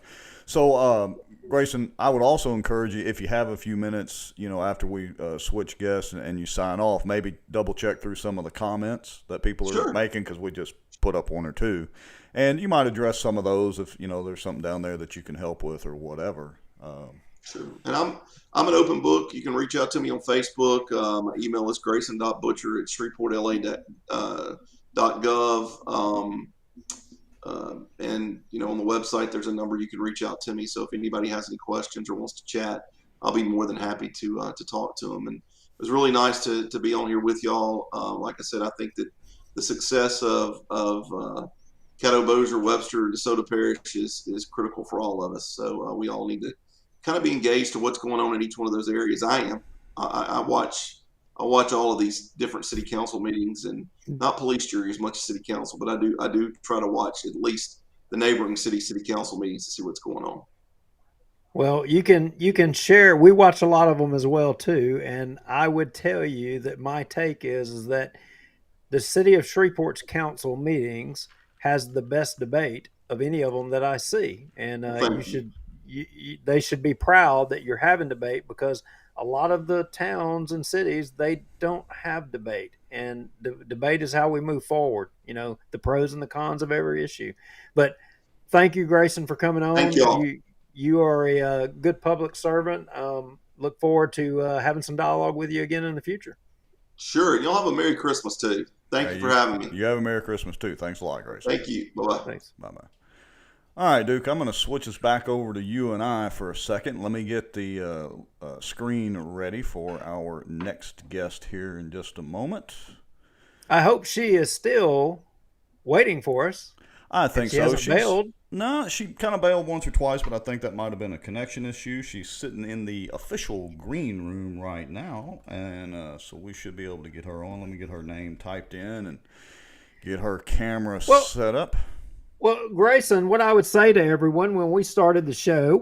So, Grayson, I would also encourage you, if you have a few minutes, after we switch guests and you sign off, maybe double check through some of the comments that people are making, because we just put up one or two, and you might address some of those if there's something down there that you can help with or whatever. Sure. And I'm an open book. You can reach out to me on Facebook. My email is grayson.butcher@shreveportla.gov. And on the website, there's a number you can reach out to me. So if anybody has any questions or wants to chat, I'll be more than happy to talk to them. And it was really nice to be on here with y'all. Like I said, I think that the success of Caddo, Bossier, Webster, DeSoto Parish is critical for all of us. So we all need to kind of be engaged to what's going on in each one of those areas. I am. I watch all of these different city council meetings, and not police jury as much as city council, but I do try to watch at least the neighboring city council meetings to see what's going on. Well, you can share. We watch a lot of them as well too, and I would tell you that my take is that the city of Shreveport's council meetings has the best debate of any of them that I see, and they should be proud that you're having debate, because a lot of the towns and cities, they don't have debate, and the debate is how we move forward. The pros and the cons of every issue. But thank you, Grayson, for coming on. Thank y'all. You are a good public servant. Look forward to having some dialogue with you again in the future. Sure. Y'all have a Merry Christmas too. Thank you for having me. You have a Merry Christmas too. Thanks a lot, Grayson. Thank you. Bye-bye. Thanks. Bye-bye. All right, Duke, I'm going to switch us back over to you and I for a second. Let me get the screen ready for our next guest here in just a moment. I hope she is still waiting for us. I think she hasn't bailed. No, she kind of bailed once or twice, but I think that might have been a connection issue. She's sitting in the official green room right now, and so we should be able to get her on. Let me get her name typed in and get her camera set up. Well, Grayson, what I would say to everyone when we started the show,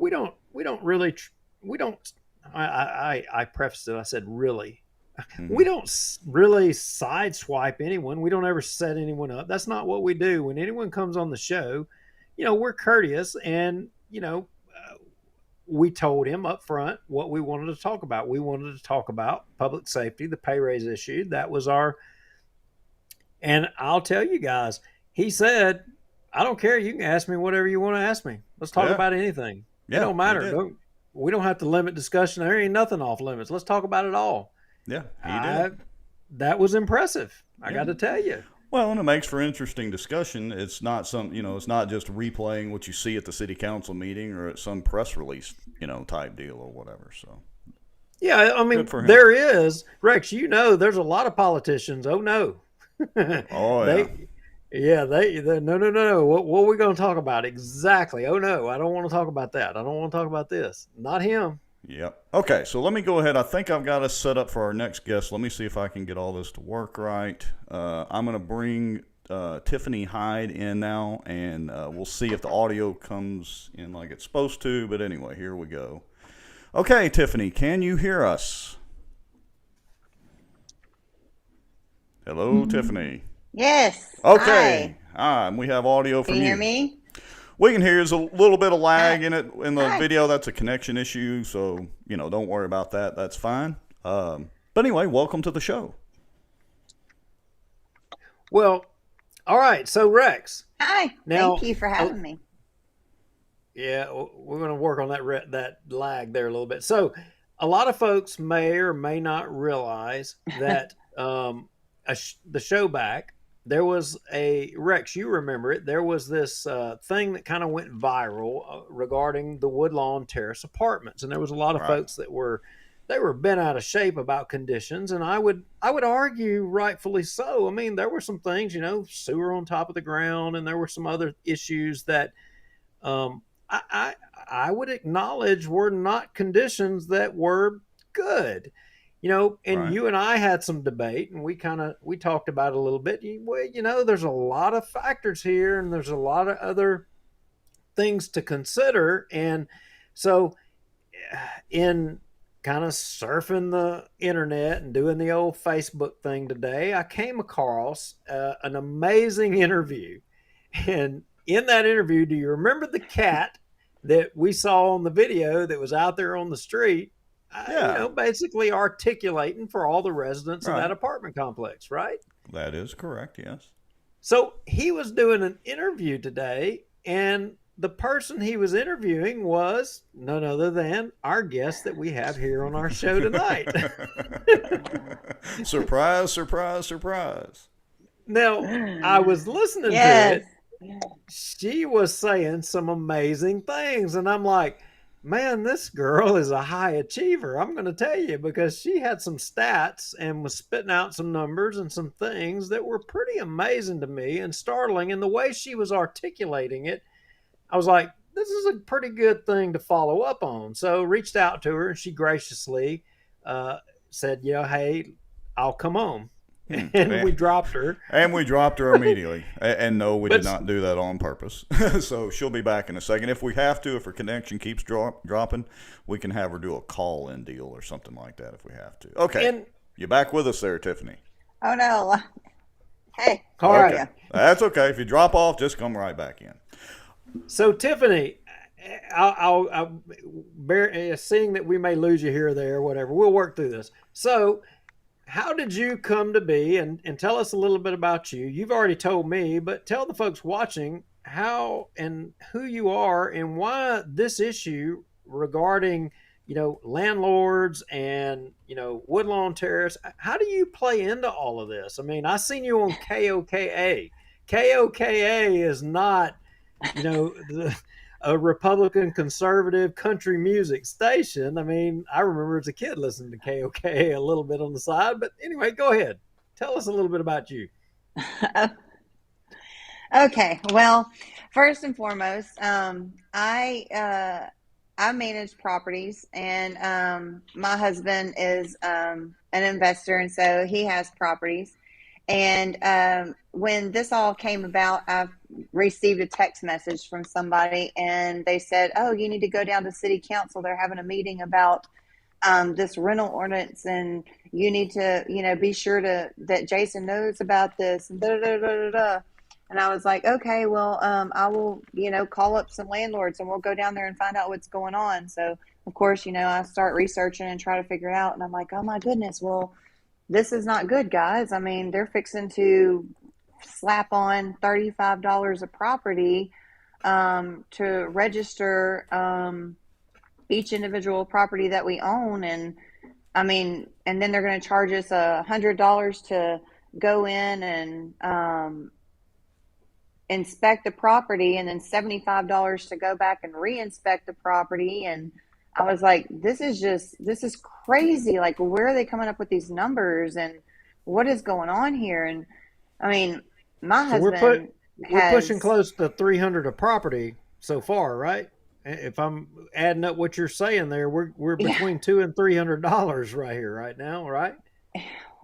I prefaced it. I said, really, we don't really sideswipe anyone. We don't ever set anyone up. That's not what we do. When anyone comes on the show, we're courteous, and, we told him up front what we wanted to talk about. We wanted to talk about public safety, the pay raise issue. That was and I'll tell you guys, he said, I don't care. You can ask me whatever you want to ask me. Let's talk about anything. It don't matter. We don't have to limit discussion. There ain't nothing off limits. Let's talk about it all. Yeah, he did. That was impressive. I got to tell you. Well, and it makes for interesting discussion. It's not it's not just replaying what you see at the city council meeting or at some press release, type deal or whatever. So. Yeah, I mean, there is, Rex, there's a lot of politicians. Oh, no. Oh, yeah. No. What are we going to talk about? Exactly. Oh, no, I don't want to talk about that. I don't want to talk about this. Not him. Yep. Okay, so let me go ahead. I think I've got us set up for our next guest. Let me see if I can get all this to work right. I'm going to bring Tiffany Hyde in now, and we'll see if the audio comes in like it's supposed to. But anyway, here we go. Okay, Tiffany, can you hear us? Hello, Tiffany. Yes. Okay. Hi. And we have audio from you. Can you hear me? We can hear. There's a little bit of lag in it in the video. That's a connection issue, so don't worry about that. That's fine. But anyway, welcome to the show. Well, all right. So Rex. Hi. Thank you for having me. Yeah, we're going to work on that lag there a little bit. So, a lot of folks may or may not realize that the show back there was a Rex. You remember it? There was this thing that kind of went viral regarding the Woodlawn Terrace apartments, and there was a lot of Right. folks that were bent out of shape about conditions, and I would argue rightfully so. I mean, there were some things, sewer on top of the ground, and there were some other issues that um, I would acknowledge were not conditions that were good. And Right. you and I had some debate, and we talked about it a little bit. Well, there's a lot of factors here, and there's a lot of other things to consider. And so, in kind of surfing the internet and doing the old Facebook thing today, I came across an amazing interview. And in that interview, do you remember the cat that we saw on the video that was out there on the street? Yeah. Basically articulating for all the residents of that Right. apartment complex, right? That is correct. Yes. So he was doing an interview today, and the person he was interviewing was none other than our guest that we have here on our show tonight. Surprise! Surprise! Surprise! Now, I was listening to Yes. it. She was saying some amazing things, and I'm like, man, this girl is a high achiever. I'm going to tell you, because she had some stats and was spitting out some numbers and some things that were pretty amazing to me and startling. And the way she was articulating it, I was like, this is a pretty good thing to follow up on. So reached out to her, and she graciously said, hey, I'll come on. And we dropped her. And we dropped her immediately. And no, we did But- not do that on purpose. So she'll be back in a second. If we have to, if her connection keeps dropping, we can have her do a call-in deal or something like that if we have to. Okay. And You back with us there, Tiffany? Oh no. Hey. all Okay. right. That's okay. If you drop off, just come right back in. So Tiffany, I'll seeing that we may lose you here or there, whatever. We'll work through this. So, how did you come to be, and tell us a little bit about you? You've already told me, but tell the folks watching how and who you are and why this issue regarding, landlords and, Woodlawn Terrace. How do you play into all of this? I mean, I seen you on KOKA. KOKA is not, a Republican conservative country music station. I mean, I remember as a kid listening to KOKA a little bit on the side. But anyway, go ahead. Tell us a little bit about you. Okay. Well, first and foremost, I manage properties, and my husband is an investor, and so he has properties. And when this all came about, I received a text message from somebody, and they said, "Oh, you need to go down to city council. They're having a meeting about this rental ordinance, and you need to, be sure that Jason knows about this." And da da da da da. And I was like, "Okay, well, I will, call up some landlords, and we'll go down there and find out what's going on." So, of course, I start researching and try to figure it out, and I'm like, "Oh my goodness, well, this is not good, guys. I mean, they're fixing to slap on $35 a property to register each individual property that we own. And I mean, and then they're going to charge us $100 to go in and inspect the property, and then $75 to go back and re-inspect the property." And I was like, this is crazy. Like, where are they coming up with these numbers, and what is going on here? And I mean, my husband we're pushing close to 300 a property so far, right? If I'm adding up what you're saying there, we're between $200 and $300 right here, right now, right?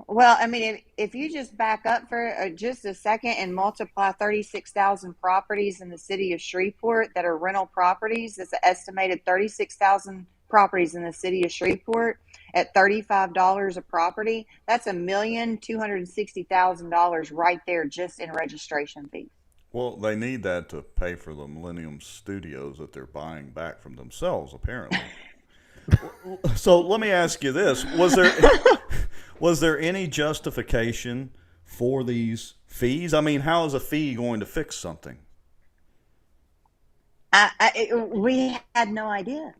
Well, I mean, if you just back up for just a second and multiply 36,000 properties in the city of Shreveport that are rental properties, it's an estimated 36,000 properties in the city of Shreveport at $35 a property. That's $1,260,000 right there just in registration fees. Well, they need that to pay for the Millennium Studios that they're buying back from themselves, apparently. So let me ask you this: was there any justification for these fees? I mean, how is a fee going to fix something? We had no idea.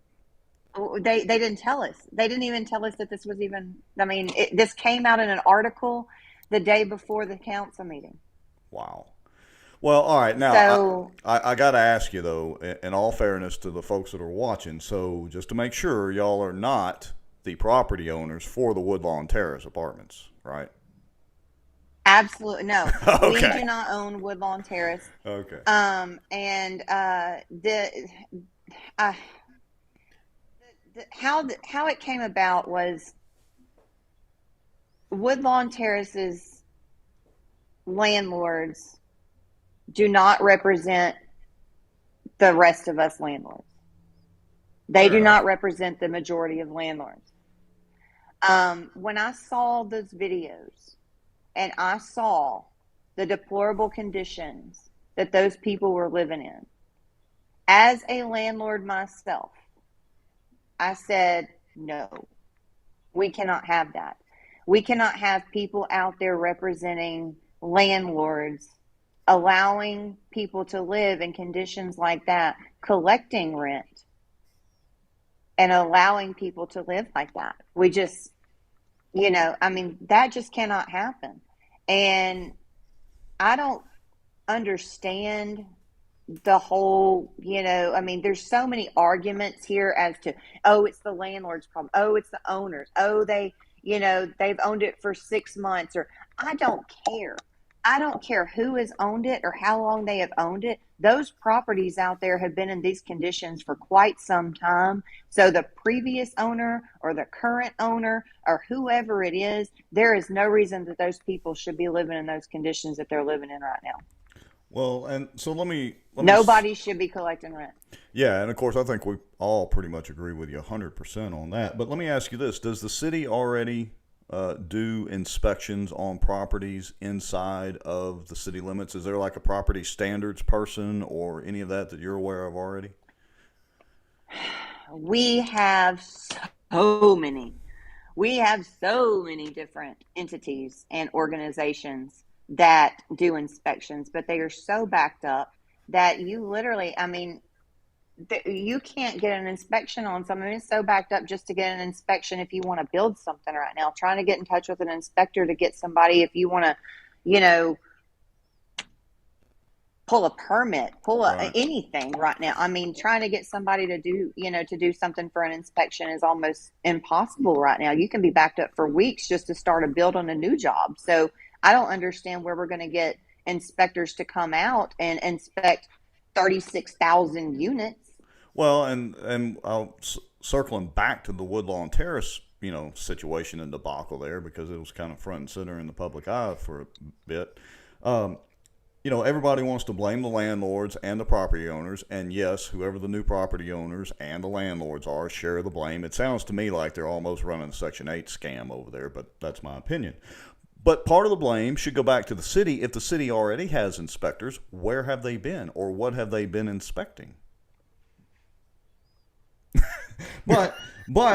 They didn't tell us. They didn't even tell us that this was even. I mean, this came out in an article the day before the council meeting. Wow. Well, all right. Now, So I got to ask you, though, in all fairness to the folks that are watching, so just to make sure y'all are not the property owners for the Woodlawn Terrace apartments, right? absolutely no, we Okay. do not own Woodlawn Terrace. Okay. And uh, how it came about was Woodlawn Terrace's landlords do not represent the rest of us landlords. They Fair do enough. not represent the majority of landlords. When I saw those videos and I saw the deplorable conditions that those people were living in, as a landlord myself, I said, no, we cannot have that. We cannot have people out there representing landlords, allowing people to live in conditions like that, collecting rent, and allowing people to live like that. We just, I mean, that just cannot happen. And I don't understand the whole, I mean, there's so many arguments here as to, oh, it's the landlord's problem. Oh, it's the owners. Oh, they've owned it for 6 months, or I don't care. I don't care who has owned it or how long they have owned it. Those properties out there have been in these conditions for quite some time. So the previous owner or the current owner or whoever it is, there is no reason that those people should be living in those conditions that they're living in right now. Well, and so Nobody should be collecting rent. yeah, and of course, I think we all pretty much agree with you 100% on that. But let me ask you this: does the city already do inspections on properties inside of the city limits? Is there like a property standards person or any of that you're aware of already? We have so many. We have so many different entities and organizations that do inspections, but they are so backed up that you literally, I mean, you can't get an inspection on something. It's so backed up just to get an inspection if you want to build something right now. Trying to get in touch with an inspector to get somebody if you want to, you know, pull a permit, Right. anything right now. I mean, trying to get somebody to do something for an inspection is almost impossible right now. You can be backed up for weeks just to start a build on a new job. So I don't understand where we're going to get inspectors to come out and inspect 36,000 units. Well, and circling back to the Woodlawn Terrace, situation and debacle there because it was kind of front and center in the public eye for a bit. Everybody wants to blame the landlords and the property owners, and yes, whoever the new property owners and the landlords are share the blame. It sounds to me like they're almost running a Section 8 scam over there, but that's my opinion. But part of the blame should go back to the city. If the city already has inspectors, where have they been or what have they been inspecting? but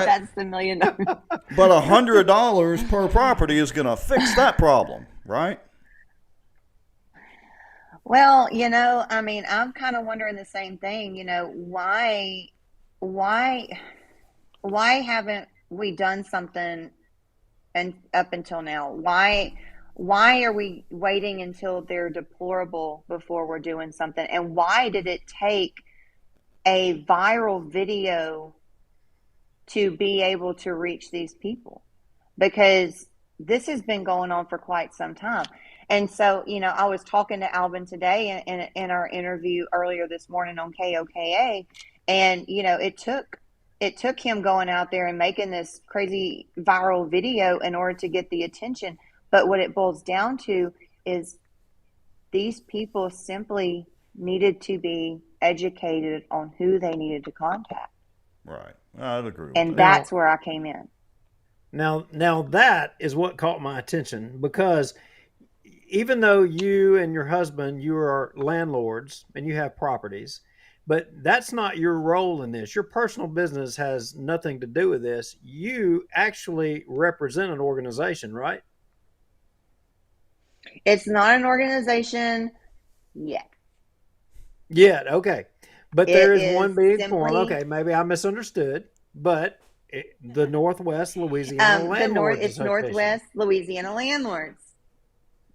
That's the $1 million. but $100 per property is going to fix that problem, right? Well, I mean, I'm kind of wondering the same thing. Why, why haven't we done something and up until now? Why are we waiting until they're deplorable before we're doing something? And why did it take a viral video to be able to reach these people? Because this has been going on for quite some time. And so, I was talking to Alvin today in our interview earlier this morning on KOKA, and it took him going out there and making this crazy viral video in order to get the attention. But what it boils down to is these people simply needed to be educated on who they needed to contact. Right. I'd agree with And that. that's where I came in. Now that is what caught my attention, because even though you and your husband, you are landlords and you have properties, but that's not your role in this. Your personal business has nothing to do with this. You actually represent an organization, right? It's not an organization yet. Yeah, okay. But It there is is one big form. simply Okay, maybe I misunderstood, but the Northwest Louisiana the north. Landlords It's Association. Northwest Louisiana Landlords.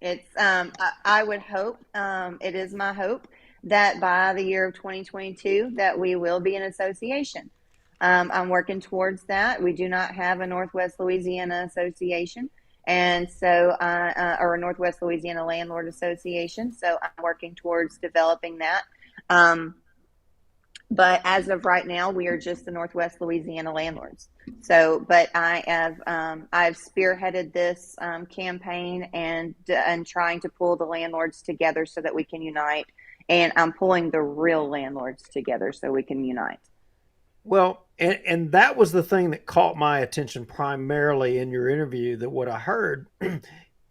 It's I would hope, it is my hope that by the year of 2022 that we will be an association. I'm working towards that. We do not have a Northwest Louisiana Association, and so or a Northwest Louisiana Landlord Association. So I'm working towards developing that. Um, but as of right now, we are just the Northwest Louisiana Landlords. So, but I've spearheaded this campaign and trying to pull the landlords together so that we can unite. And I'm pulling the real landlords together so we can unite. Well, and that was the thing that caught my attention primarily in your interview. That what I heard,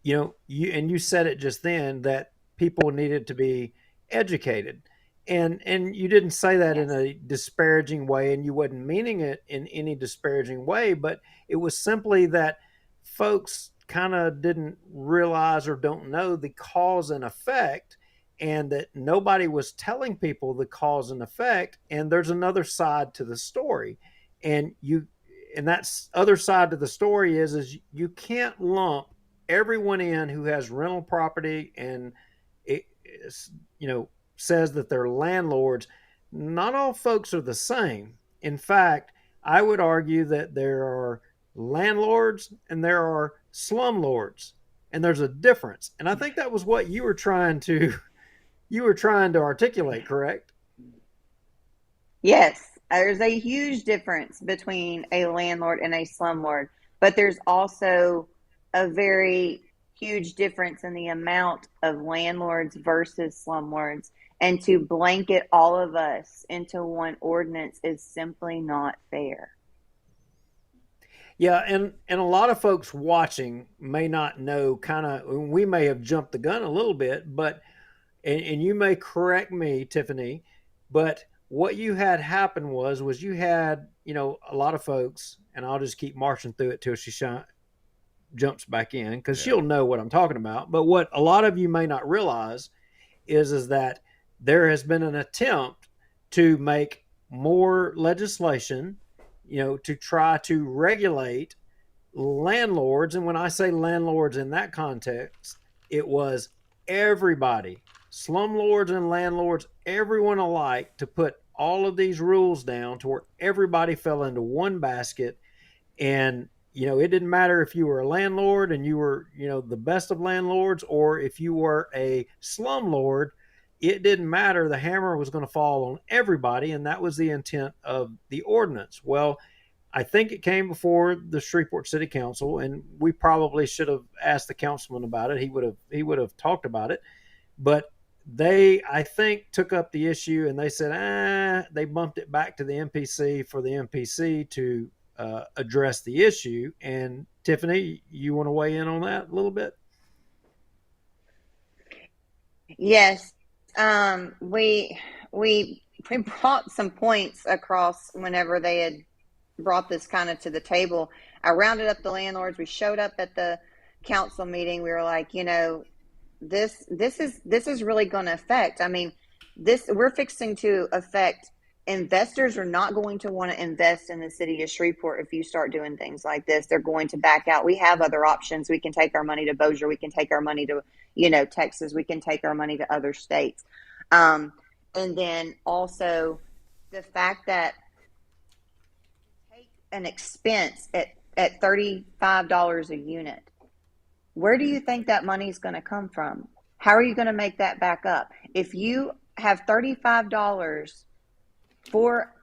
you said it just then that people needed to be educated, and you didn't say that in Yes. a disparaging way, and you wasn't meaning it in any disparaging way, but it was simply that folks kind of didn't realize or don't know the cause and effect, and that nobody was telling people the cause and effect. And there's another side to the story, and that other side to the story is you can't lump everyone in who has rental property and it is, says that they're landlords. Not all folks are the same. In fact, I would argue that there are landlords and there are slumlords, and there's a difference. And I think that was what you were trying to articulate, correct? Yes, there's a huge difference between a landlord and a slumlord, but there's also a very huge difference in the amount of landlords versus slumlords. And to blanket all of us into one ordinance is simply not fair. Yeah, and a lot of folks watching may not know, kind of, we may have jumped the gun a little bit, but and you may correct me, Tiffany, but what you had happen was you had, a lot of folks, and I'll just keep marching through it till she jumps back in because Yeah. she'll know what I'm talking about. But what a lot of you may not realize is that there has been an attempt to make more legislation, to try to regulate landlords. And when I say landlords in that context, it was everybody, slumlords and landlords, everyone alike, to put all of these rules down to where everybody fell into one basket. And it didn't matter if you were a landlord and you were the best of landlords, or if you were a slumlord. It didn't matter. The hammer was going to fall on everybody, and that was the intent of the ordinance. Well, I think it came before the Shreveport City Council, and we probably should have asked the councilman about it. He would have talked about it, but they, I think, took up the issue, and they said, they bumped it back to the MPC for the MPC to address the issue. And Tiffany, you want to weigh in on that a little bit? Yes, we brought some points across whenever they had brought this kind of to the table. I rounded up the landlords. We showed up at the council meeting. We were like, this is really going to affect. I mean, we're fixing to affect. Investors are not going to want to invest in the city of Shreveport if you start doing things like this. They're going to back out. We have other options. We can take our money to Boucher. We can take our money to, Texas. We can take our money to other states. And then also the fact that take an expense at $35 a unit. Where do you think that money is going to come from? How are you going to make that back up? If you have $35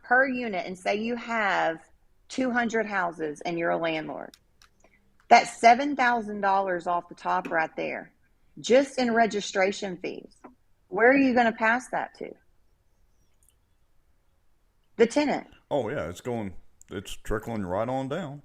per unit, and say you have 200 houses and you're a landlord, that's $7,000 off the top right there, just in registration fees. Where are you going to pass that to? The tenant. Oh yeah, it's trickling right on down.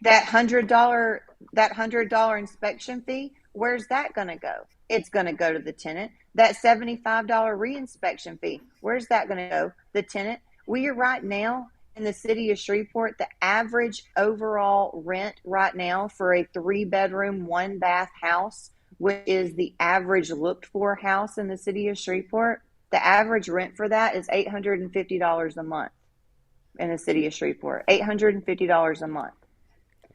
That $100 inspection fee, where's that going to go? It's going to go to the tenant. That $75 re-inspection fee, where's that going to go? The tenant. We are right now in the city of Shreveport, the average overall rent right now for a 3-bedroom, 1-bath house, which is the average looked for house in the city of Shreveport, The average rent for that is $850 a month in the city of Shreveport. $850 a month.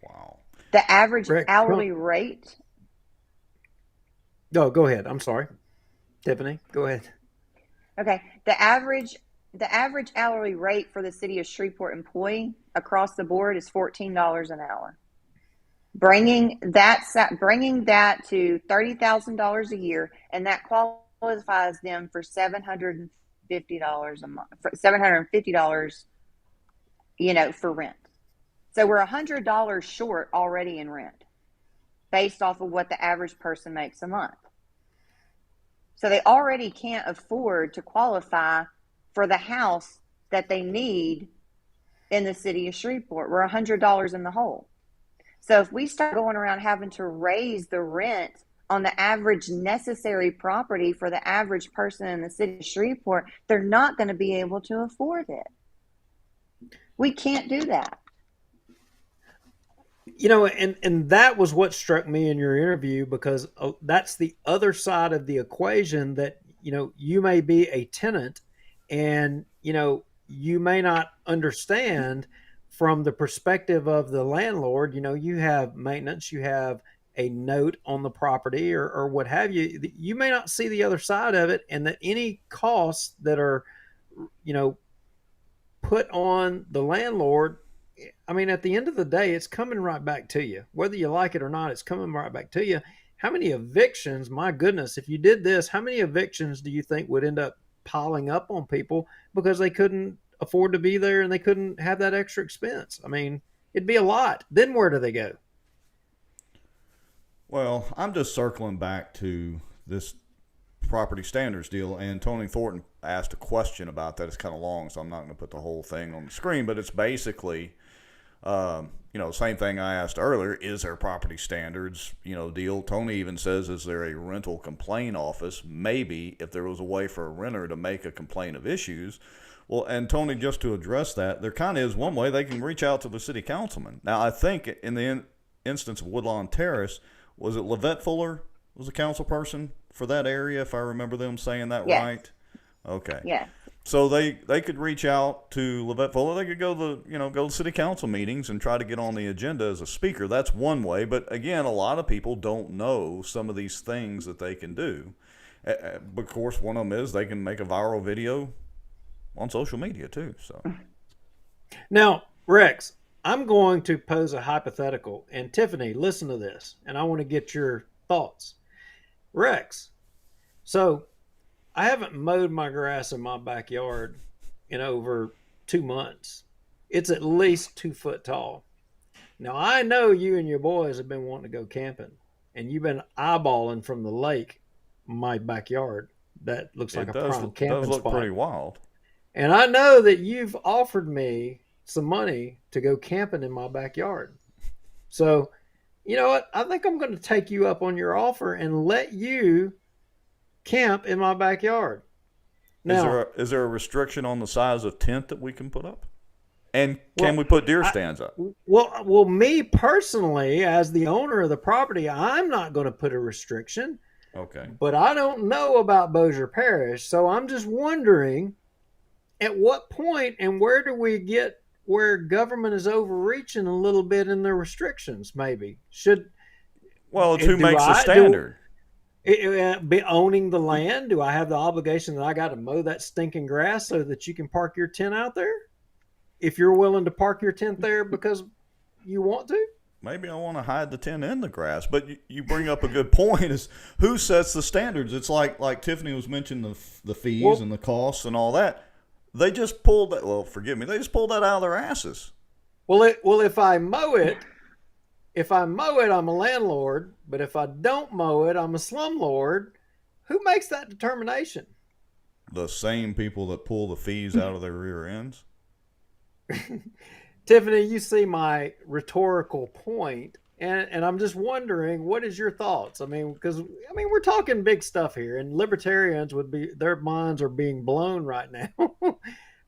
Wow. The average Rick, hourly rate. No, go ahead. I'm sorry, Tiffany. Go ahead. Okay, the average hourly rate for the city of Shreveport employee across the board is $14 an hour. Bringing that to $30,000 a year, and that qualifies them for $750 a month. For $750, for rent. So we're $100 short already in rent, based off of what the average person makes a month. So they already can't afford to qualify for the house that they need in the city of Shreveport. We're $100 in the hole. So if we start going around having to raise the rent on the average necessary property for the average person in the city of Shreveport, they're not going to be able to afford it. We can't do that. And that was what struck me in your interview, because that's the other side of the equation, that, you may be a tenant and, you may not understand from the perspective of the landlord. You have maintenance, you have a note on the property or what have you. You may not see the other side of it, and that any costs that are, put on the landlord, I mean, at the end of the day, it's coming right back to you. Whether you like it or not, it's coming right back to you. How many evictions, my goodness, if you did this, how many evictions do you think would end up piling up on people because they couldn't afford to be there and they couldn't have that extra expense? I mean, it'd be a lot. Then where do they go? Well, I'm just circling back to this property standards deal, and Tony Thornton asked a question about that. It's kind of long, so I'm not going to put the whole thing on the screen, but it's basically, same thing I asked earlier. Is there property standards, deal? Tony even says, is there a rental complaint office? Maybe if there was a way for a renter to make a complaint of issues. Well, and Tony, just to address that, there kind of is one way. They can reach out to the city councilman. Now, I think in the instance of Woodlawn Terrace, was it Levette Fuller was a council person for that area, if I remember them saying that right? Okay. Yeah. So they could reach out to Levette Fuller. They could go to city council meetings and try to get on the agenda as a speaker. That's one way. But again, a lot of people don't know some of these things that they can do. Of course, one of them is they can make a viral video on social media too. So now, Rex, I'm going to pose a hypothetical, and Tiffany, listen to this, and I want to get your thoughts. Rex, so I haven't mowed my grass in my backyard in over 2 months. It's at least 2 foot tall. Now, I know you and your boys have been wanting to go camping, and you've been eyeballing from the lake my backyard. That looks like a prime camping spot. It does look spot. pretty wild. And I know that you've offered me some money to go camping in my backyard. So, you know what? I think I'm going to take you up on your offer and let you camp in my backyard. Now, is there a restriction on the size of tent that we can put up? And can we put deer stands up? Well, me personally, as the owner of the property, I'm not going to put a restriction. Okay. But I don't know about Boucher Parish, so I'm just wondering, at what point and where do we get where government is overreaching a little bit in their restrictions? Maybe it's who makes the standard? Be owning the land? Do I have the obligation that I got to mow that stinking grass so that you can park your tent out there? If you're willing to park your tent there because you want to? Maybe I want to hide the tent in the grass. But you bring up a good point, is who sets the standards? It's like Tiffany was mentioning the fees and the costs and all that. They just pulled that. Well, forgive me. They just pulled that out of their asses. Well, if I mow it, I'm a landlord. But if I don't mow it, I'm a slumlord. Who makes that determination? The same people that pull the fees out of their rear ends. Tiffany, you see my rhetorical point, and I'm just wondering, what is your thoughts? Because we're talking big stuff here, and libertarians their minds are being blown right now.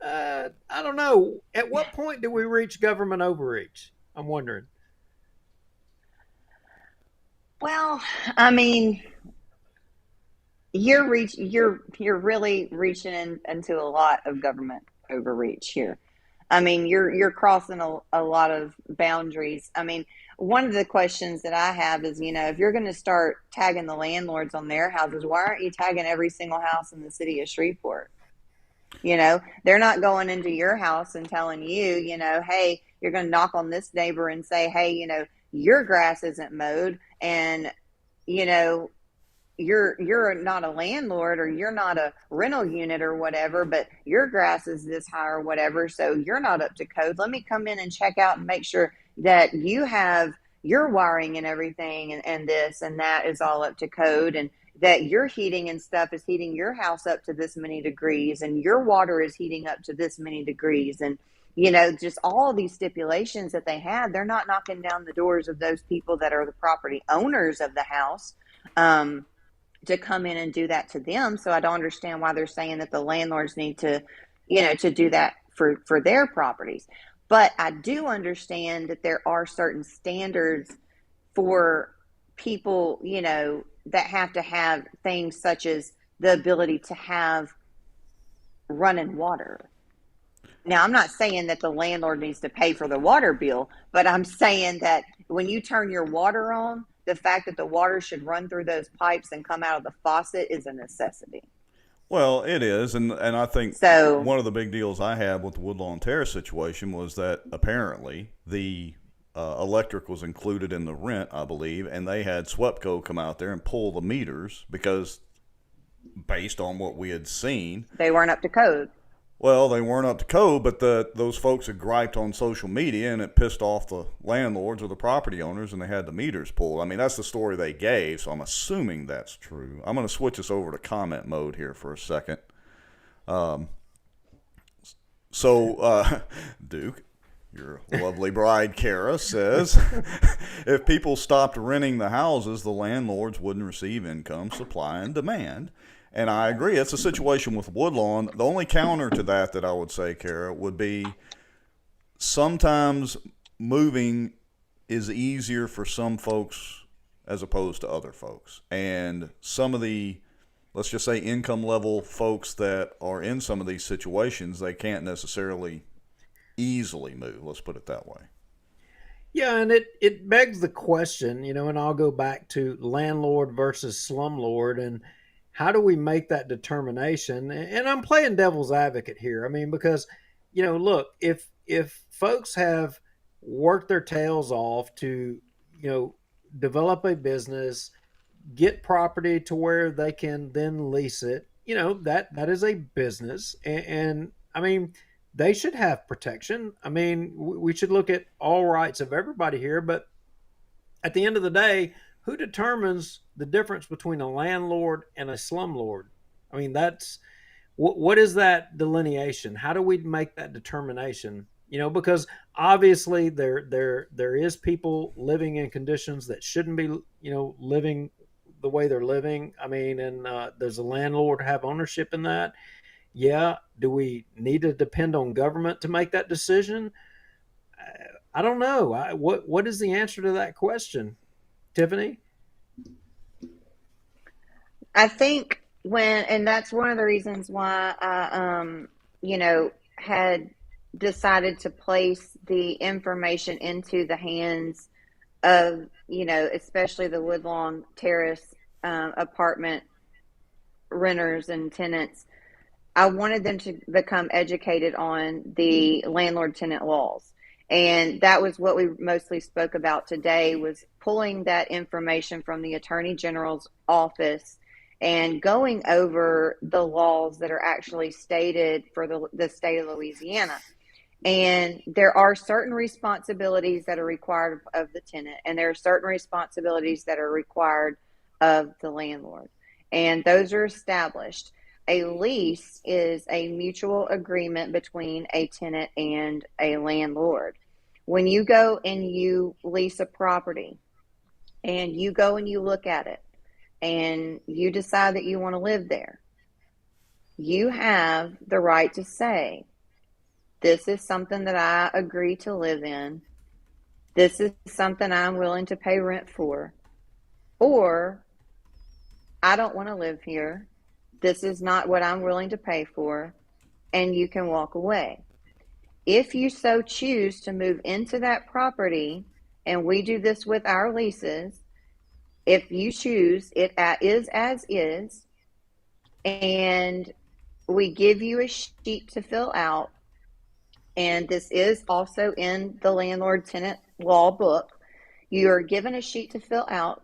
I don't know. At what point do we reach government overreach? I'm wondering. Well, you're really reaching into a lot of government overreach here. I mean, you're crossing a lot of boundaries. I mean, one of the questions that I have is, if you're going to start tagging the landlords on their houses, why aren't you tagging every single house in the city of Shreveport? They're not going into your house and telling you, hey, you're going to knock on this neighbor and say, hey, your grass isn't mowed, and you know you're not a landlord, or you're not a rental unit or whatever, but your grass is this high or whatever, so you're not up to code. Let me come in and check out and make sure that you have your wiring and everything, and this and that is all up to code, and that your heating and stuff is heating your house up to this many degrees, and your water is heating up to this many degrees. And just all these stipulations that they had, they're not knocking down the doors of those people that are the property owners of the house, to come in and do that to them. So I don't understand why they're saying that the landlords need to, to do that for their properties. But I do understand that there are certain standards for people, that have to have things such as the ability to have running water. Now, I'm not saying that the landlord needs to pay for the water bill, but I'm saying that when you turn your water on, the fact that the water should run through those pipes and come out of the faucet is a necessity. Well, it is, and I think So one of the big deals I had with the Woodlawn Terrace situation was that apparently the electric was included in the rent, I believe, and they had SWEPCO come out there and pull the meters because, based on what we had seen, they weren't up to code. well, they weren't up to code, but those folks had griped on social media, and it pissed off the landlords or the property owners, and they had the meters pulled. I mean, that's the story they gave, so I'm assuming that's true. I'm going to switch us over to comment mode here for a second. Duke, your lovely bride, Kara, says, if people stopped renting the houses, the landlords wouldn't receive income, supply, and demand. And I agree. It's a situation with Woodlawn. The only counter to that I would say, Kara, would be sometimes moving is easier for some folks as opposed to other folks. And some of the, let's just say, income level folks that are in some of these situations, they can't necessarily easily move. Let's put it that way. Yeah, and it begs the question, and I'll go back to landlord versus slumlord, and how do we make that determination? And I'm playing devil's advocate here. I mean, because, look, if folks have worked their tails off to, develop a business, get property to where they can then lease it, that is a business. And I mean, they should have protection. I mean, we should look at all rights of everybody here, but at the end of the day, who determines the difference between a landlord and a slumlord? I mean, that's what is that delineation? How do we make that determination? Because obviously there is people living in conditions that shouldn't be, living the way they're living. I mean, and does the landlord have ownership in that? Yeah. Do we need to depend on government to make that decision? I don't know. What is the answer to that question, Tiffany? I think and that's one of the reasons why I, had decided to place the information into the hands of, especially the Woodlawn Terrace apartment renters and tenants. I wanted them to become educated on the landlord tenant laws. And that was what we mostly spoke about today, was pulling that information from the Attorney General's office and going over the laws that are actually stated for the state of Louisiana. And there are certain responsibilities that are required of the tenant, and there are certain responsibilities that are required of the landlord. And those are established. A lease is a mutual agreement between a tenant and a landlord. When you go and you lease a property and you go and you look at it and you decide that you want to live there, you have the right to say, this is something that I agree to live in. This is something I'm willing to pay rent for. Or I don't want to live here. This is not what I'm willing to pay for, and you can walk away. If you so choose to move into that property, and we do this with our leases, if you choose, it is as is, and we give you a sheet to fill out, and this is also in the landlord tenant law book. You are given a sheet to fill out.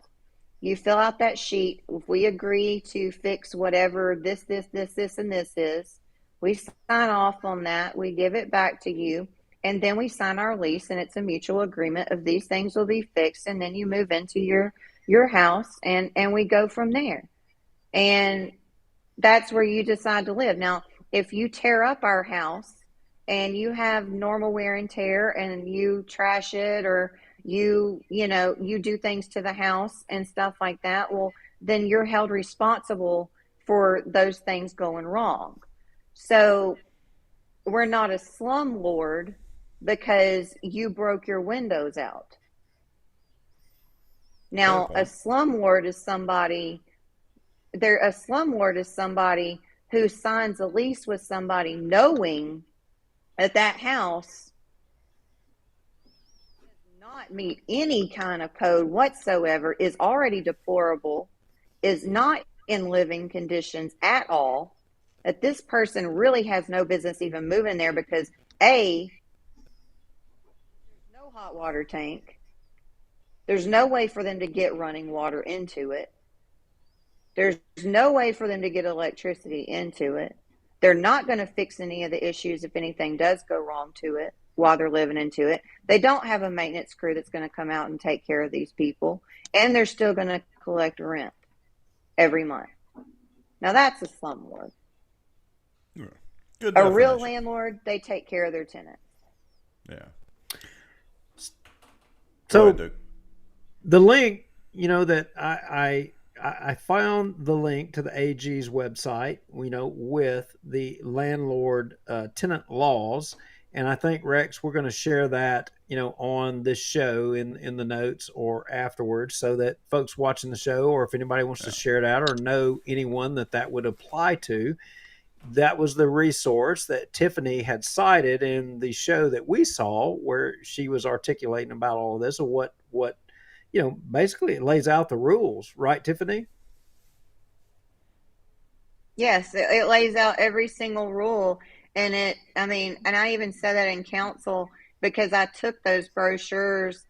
You fill out that sheet. If we agree to fix whatever this, and this is, we sign off on that. We give it back to you, and then we sign our lease, and it's a mutual agreement of these things will be fixed, and then you move into your house, and we go from there. And that's where you decide to live. Now, if you tear up our house and you have normal wear and tear and you trash it, or you do things to the house and stuff like that, well, then you're held responsible for those things going wrong. So we're not a slumlord because you broke your windows out. Now, a slumlord is somebody who signs a lease with somebody knowing that house does not meet any kind of code whatsoever, is already deplorable, is not in living conditions at all, that this person really has no business even moving there because there's no hot water tank. There's no way for them to get running water into it. There's no way for them to get electricity into it. They're not going to fix any of the issues if anything does go wrong to it while they're living into it. They don't have a maintenance crew that's going to come out and take care of these people. And they're still going to collect rent every month. Now that's a slumlord. Yeah. Good A definition. real landlord, they take care of their tenants. Yeah. So Go ahead, Duke. the link, that I found the link to the AG's website, with the landlord tenant laws. And I think, Rex, we're going to share that, on this show in the notes or afterwards, so that folks watching the show, or if anybody wants to share it out or know anyone that would apply to, that was the resource that Tiffany had cited in the show that we saw, where she was articulating about all of this, or what basically it lays out the rules, right, Tiffany? Yes, it lays out every single rule. And I even said that in council because I took those brochures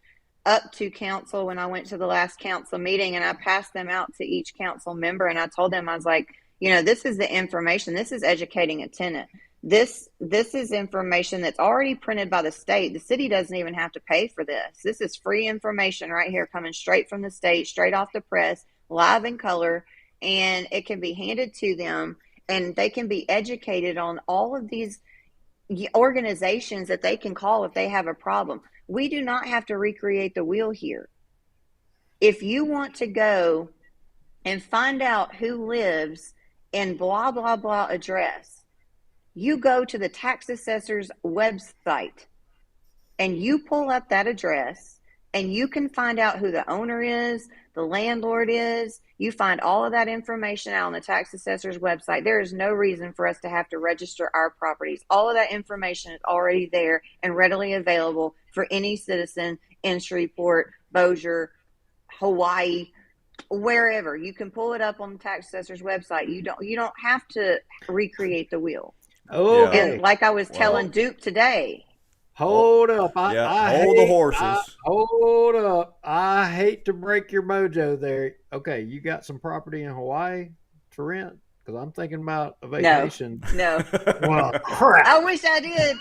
up to council when I went to the last council meeting, and I passed them out to each council member. And I told them, I was like, this is the information. This is educating a tenant. This is information that's already printed by the state. The city doesn't even have to pay for this. This is free information right here, coming straight from the state, straight off the press, live in color, and it can be handed to them, and they can be educated on all of these organizations that they can call if they have a problem. We do not have to recreate the wheel here. If you want to go and find out who lives in blah, blah, blah address, you go to the tax assessor's website and you pull up that address, and you can find out who the owner is, the landlord is. You find all of that information out on the tax assessor's website. There is no reason for us to have to register our properties. All of that information is already there and readily available for any citizen in Shreveport, Boucher, Hawaii, wherever. You can pull it up on the tax assessor's website. You don't have to recreate the wheel. Okay. And like I was telling Duke today. Hold up. Hold the horses. Hold up. I hate to break your mojo there. Okay, you got some property in Hawaii to rent? Because I'm thinking about a vacation. No. Well, crap. I wish I did.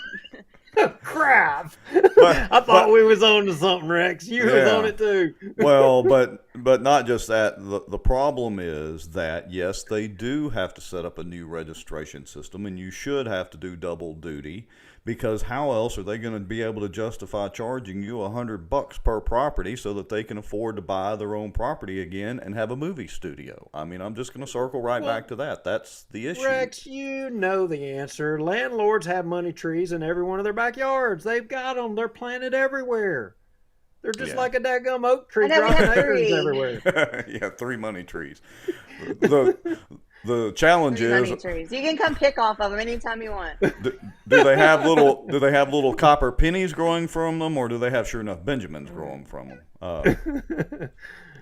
Crap. I thought we was on to something, Rex. You was on it too. Well, but not just that. The problem is that, yes, they do have to set up a new registration system, and you should have to do double duty, because how else are they going to be able to justify charging you $100 per property so that they can afford to buy their own property again and have a movie studio? I mean, I'm just going to circle back to that. That's the issue. Rex, you know the answer. Landlords have money trees in every one of their backyards. They've got them. They're planted everywhere. They're just Yeah. like a daggum oak I tree know we dropping have acorns 3. everywhere. Yeah, 3 money trees. The challenge 3 is, money trees. You can come pick off of them anytime you want. do they have little copper pennies growing from them, or do they have sure enough Benjamins growing from them?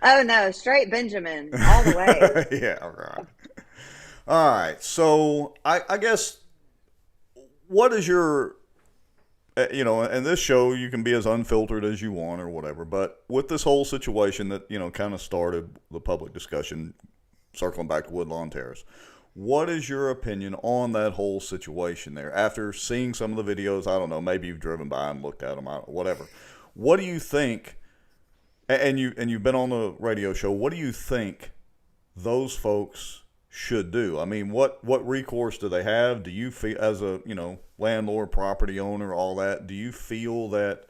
Oh no, straight Benjamin all the way. Yeah, right. All right. So I guess, what is your, in this show you can be as unfiltered as you want or whatever, but with this whole situation that, kind of started the public discussion, circling back to Woodlawn Terrace, what is your opinion on that whole situation there? After seeing some of the videos, I don't know, maybe you've driven by and looked at them, whatever. What do you think, and you've been on the radio show, what do you think those folks should do? I mean, what recourse do they have? Do you feel, as a, landlord, property owner, all that, do you feel that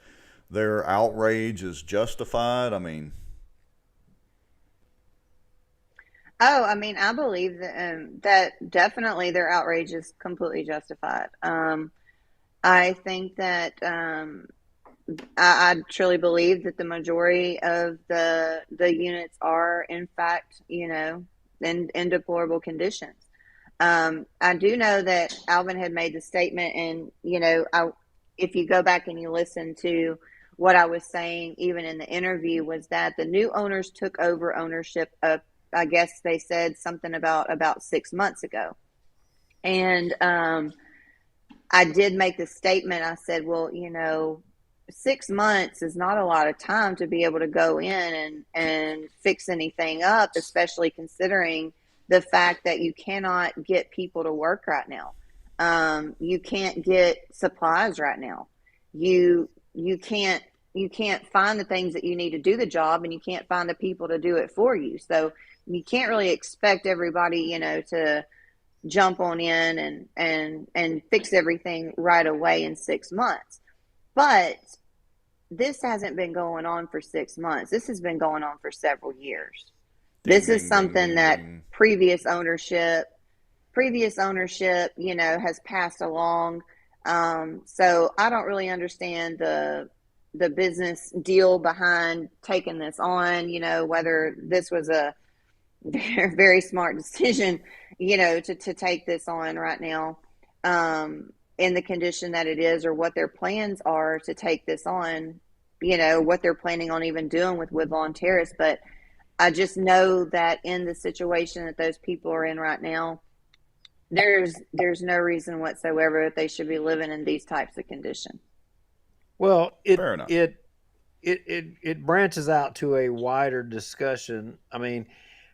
their outrage is justified? I mean, I believe that definitely their outrage is completely justified. I think that I truly believe that the majority of the units are, in fact, in deplorable conditions. I do know that Alvin had made the statement, and if you go back and you listen to what I was saying, even in the interview, was that the new owners took over ownership of, I guess they said something about 6 months ago, and I did make the statement. I said, well, 6 months is not a lot of time to be able to go in and fix anything up, especially considering the fact that you cannot get people to work right now. You can't get supplies right now. You can't find the things that you need to do the job, and you can't find the people to do it for you. So you can't really expect everybody, to jump on in and fix everything right away in 6 months. But this hasn't been going on for 6 months. This has been going on for several years. This is something that previous ownership, has passed along. So I don't really understand the business deal behind taking this on, whether this was a very, very smart decision, to take this on right now, in the condition that it is, or what their plans are to take this on, what they're planning on even doing with Woodlawn Terrace. But I just know that in the situation that those people are in right now, there's no reason whatsoever that they should be living in these types of conditions. Well, Fair enough. it branches out to a wider discussion. I mean,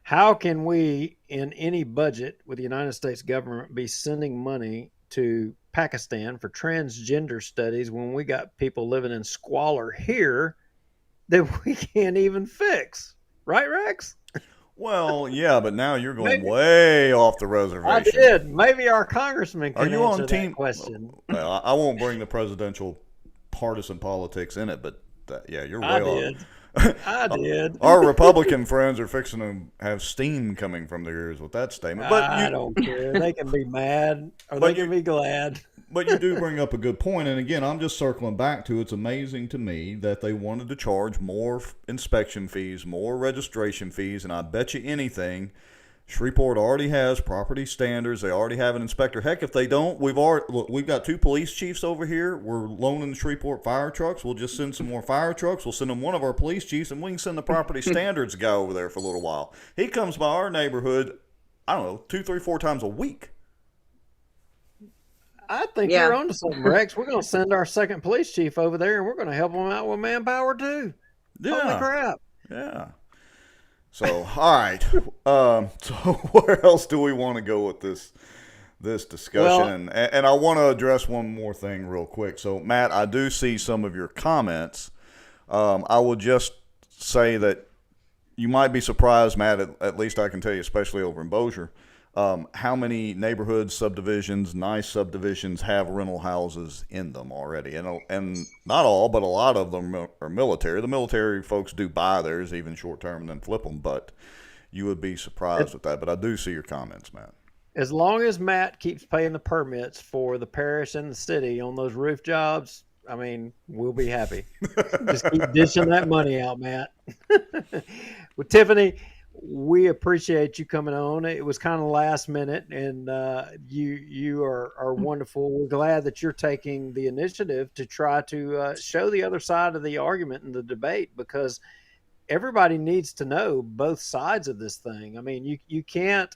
how can we, in any budget with the United States government, be sending money to Pakistan for transgender studies when we got people living in squalor here that we can't even fix? Right, Rex? well, yeah, but now you're going way off the reservation. I did. Maybe our congressman can Are you answer on team? that question. Well, I won't bring the presidential partisan politics in it, but yeah, you're way I off. did. I did. Our Republican friends are fixing to have steam coming from their ears with that statement. But I don't care. They can be mad or But they can be glad. But you do bring up a good point, and again, I'm just circling back to, it's amazing to me that they wanted to charge more inspection fees, more registration fees, and I bet you anything, Shreveport already has property standards. They already have an inspector. Heck, if they don't, we've got 2 police chiefs over here. We're loaning the Shreveport fire trucks. We'll just send some more fire trucks. We'll send them one of our police chiefs, and we can send the property standards guy over there for a little while. He comes by our neighborhood, I don't know, 2, 3, 4 times a week. I think you're onto something, Rex. We're going to send our second police chief over there, and we're going to help them out with manpower too. Yeah. Holy crap! Yeah. So, all right. So where else do we want to go with this discussion? And I want to address one more thing real quick. So, Matt, I do see some of your comments. I will just say that you might be surprised, Matt, at least I can tell you, especially over in Boucher, how many neighborhood subdivisions, nice subdivisions, have rental houses in them already. And not all, but a lot of them are military. The military folks do buy theirs, even short-term, and then flip them. But you would be surprised at that. But I do see your comments, Matt. As long as Matt keeps paying the permits for the parish and the city on those roof jobs, I mean, we'll be happy. Just keep dishing that money out, Matt. Well, Tiffany, we appreciate you coming on. It was kind of last minute, and you are wonderful. We're glad that you're taking the initiative to try to show the other side of the argument and the debate, because everybody needs to know both sides of this thing. I mean, you can't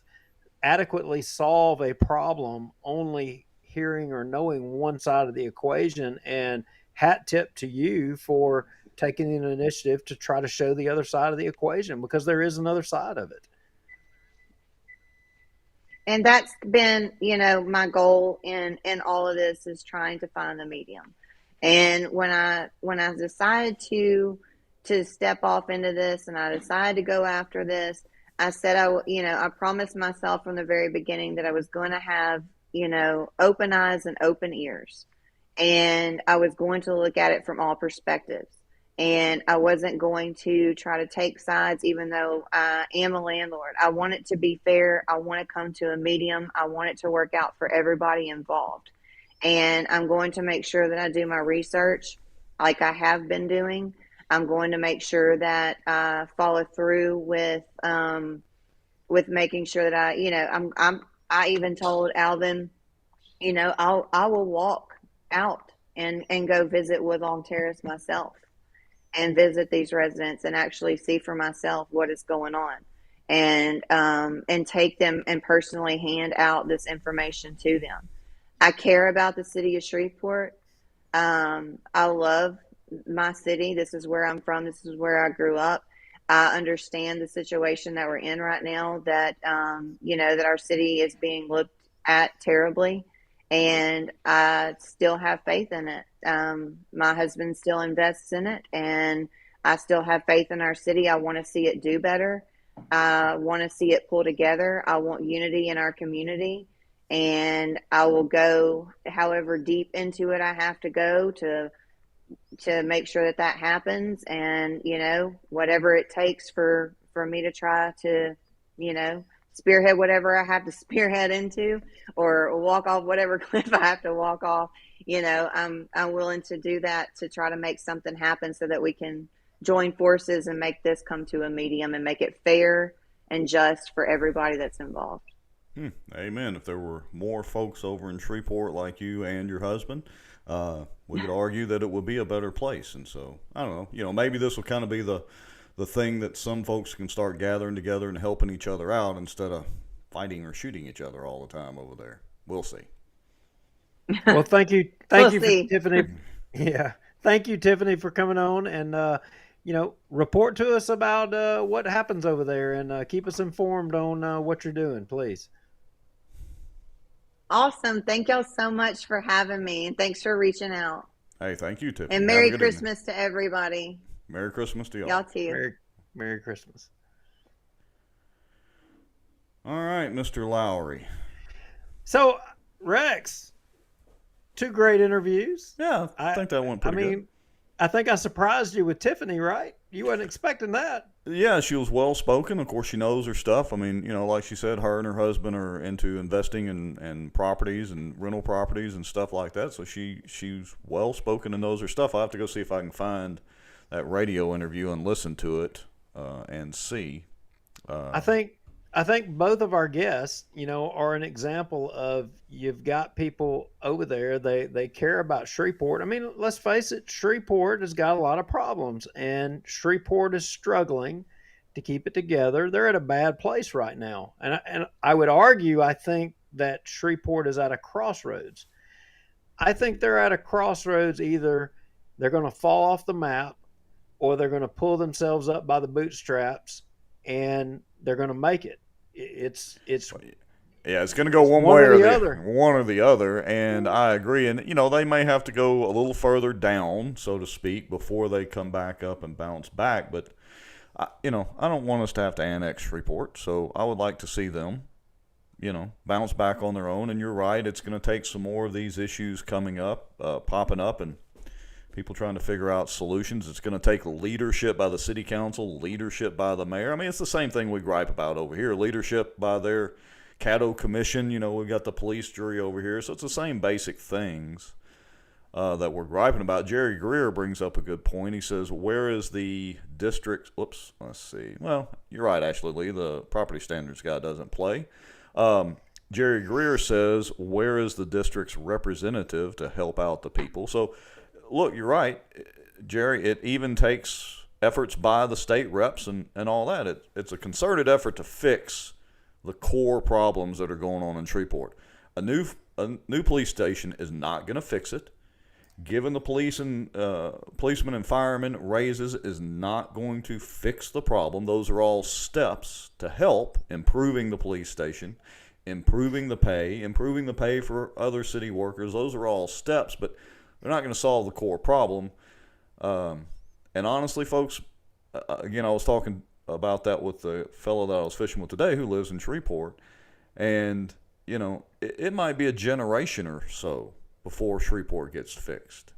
adequately solve a problem only hearing or knowing one side of the equation. And hat tip to you for taking an initiative to try to show the other side of the equation, because there is another side of it. And that's been, my goal in all of this is trying to find the medium. And when I decided to step off into this, and I decided to go after this, I said, I promised myself from the very beginning that I was going to have, open eyes and open ears. And I was going to look at it from all perspectives. And I wasn't going to try to take sides, even though I am a landlord. I want it to be fair. I want to come to a medium. I want it to work out for everybody involved. And I'm going to make sure that I do my research like I have been doing. I'm going to make sure that I follow through with making sure that I even told Alvin, I will walk out and go visit Woodlawn Terrace myself and visit these residents and actually see for myself what is going on, and take them and personally hand out this information to them. I care about the city of Shreveport. I love my city. This is where I'm from. This is where I grew up. I understand the situation that we're in right now, that, that our city is being looked at terribly, and I still have faith in it. My husband still invests in it, and I still have faith in our city. I want to see it do better. I want to see it pull together. I want unity in our community, and I will go however deep into it I have to go to make sure that happens. And, whatever it takes for me to try to, spearhead whatever I have to spearhead into, or walk off whatever cliff I have to walk off, I'm willing to do that, to try to make something happen so that we can join forces and make this come to a medium and make it fair and just for everybody that's involved. Amen. If there were more folks over in Shreveport like you and your husband, we could argue that it would be a better place. And so, I don't know, maybe this will kind of be the thing that some folks can start gathering together and helping each other out instead of fighting or shooting each other all the time over there. We'll see. Well, thank you, We'll for see. Tiffany. Yeah, thank you, Tiffany, for coming on, and report to us about what happens over there, and keep us informed on what you're doing, please. Awesome. Thank y'all so much for having me, and thanks for reaching out. Hey, thank you, Tiffany. And Have a Merry good Christmas to everybody. Merry Christmas to y'all. Y'all too. Merry Christmas. All right, Mr. Lowry. So, Rex, 2 great interviews. Yeah, I think that went pretty good. I think I surprised you with Tiffany, right? You wasn't expecting that. Yeah, she was well spoken. Of course, she knows her stuff. I mean, like she said, her and her husband are into investing in properties and rental properties and stuff like that. So she's well spoken and knows her stuff. I'll have to go see if I can find that radio interview and listen to it and see. I think both of our guests, are an example of, you've got people over there, they care about Shreveport. I mean, let's face it, Shreveport has got a lot of problems, and Shreveport is struggling to keep it together. They're at a bad place right now. And I would argue, I think that Shreveport is at a crossroads. I think they're at a crossroads. Either they're going to fall off the map, or they're going to pull themselves up by the bootstraps, and they're going to make it. It's going to go one way or the other, and I agree. And they may have to go a little further down, so to speak, before they come back up and bounce back. But I don't want us to have to annex Shreveport, so I would like to see them, bounce back on their own. And you're right, it's going to take some more of these issues coming up, popping up, and people trying to figure out solutions. It's going to take leadership by the city council, leadership by the mayor. I mean, it's the same thing we gripe about over here. Leadership by their Caddo Commission. We've got the police jury over here. So it's the same basic things. that we're griping about. Jerry Greer brings up a good point. He says, where is the district? Whoops, let's see. Well, you're right, Ashley Lee. The property standards guy doesn't play. Jerry Greer says, where is the district's representative to help out the people? So, look, you're right, Jerry. It even takes efforts by the state reps and all that. It's a concerted effort to fix the core problems that are going on in Shreveport. A new police station is not going to fix it. Giving the policemen and firemen raises is not going to fix the problem. Those are all steps to help improving the police station, improving the pay for other city workers. Those are all steps, but they're not going to solve the core problem. And honestly, folks, again, I was talking about that with the fellow that I was fishing with today who lives in Shreveport, and it might be a generation or so before Shreveport gets fixed.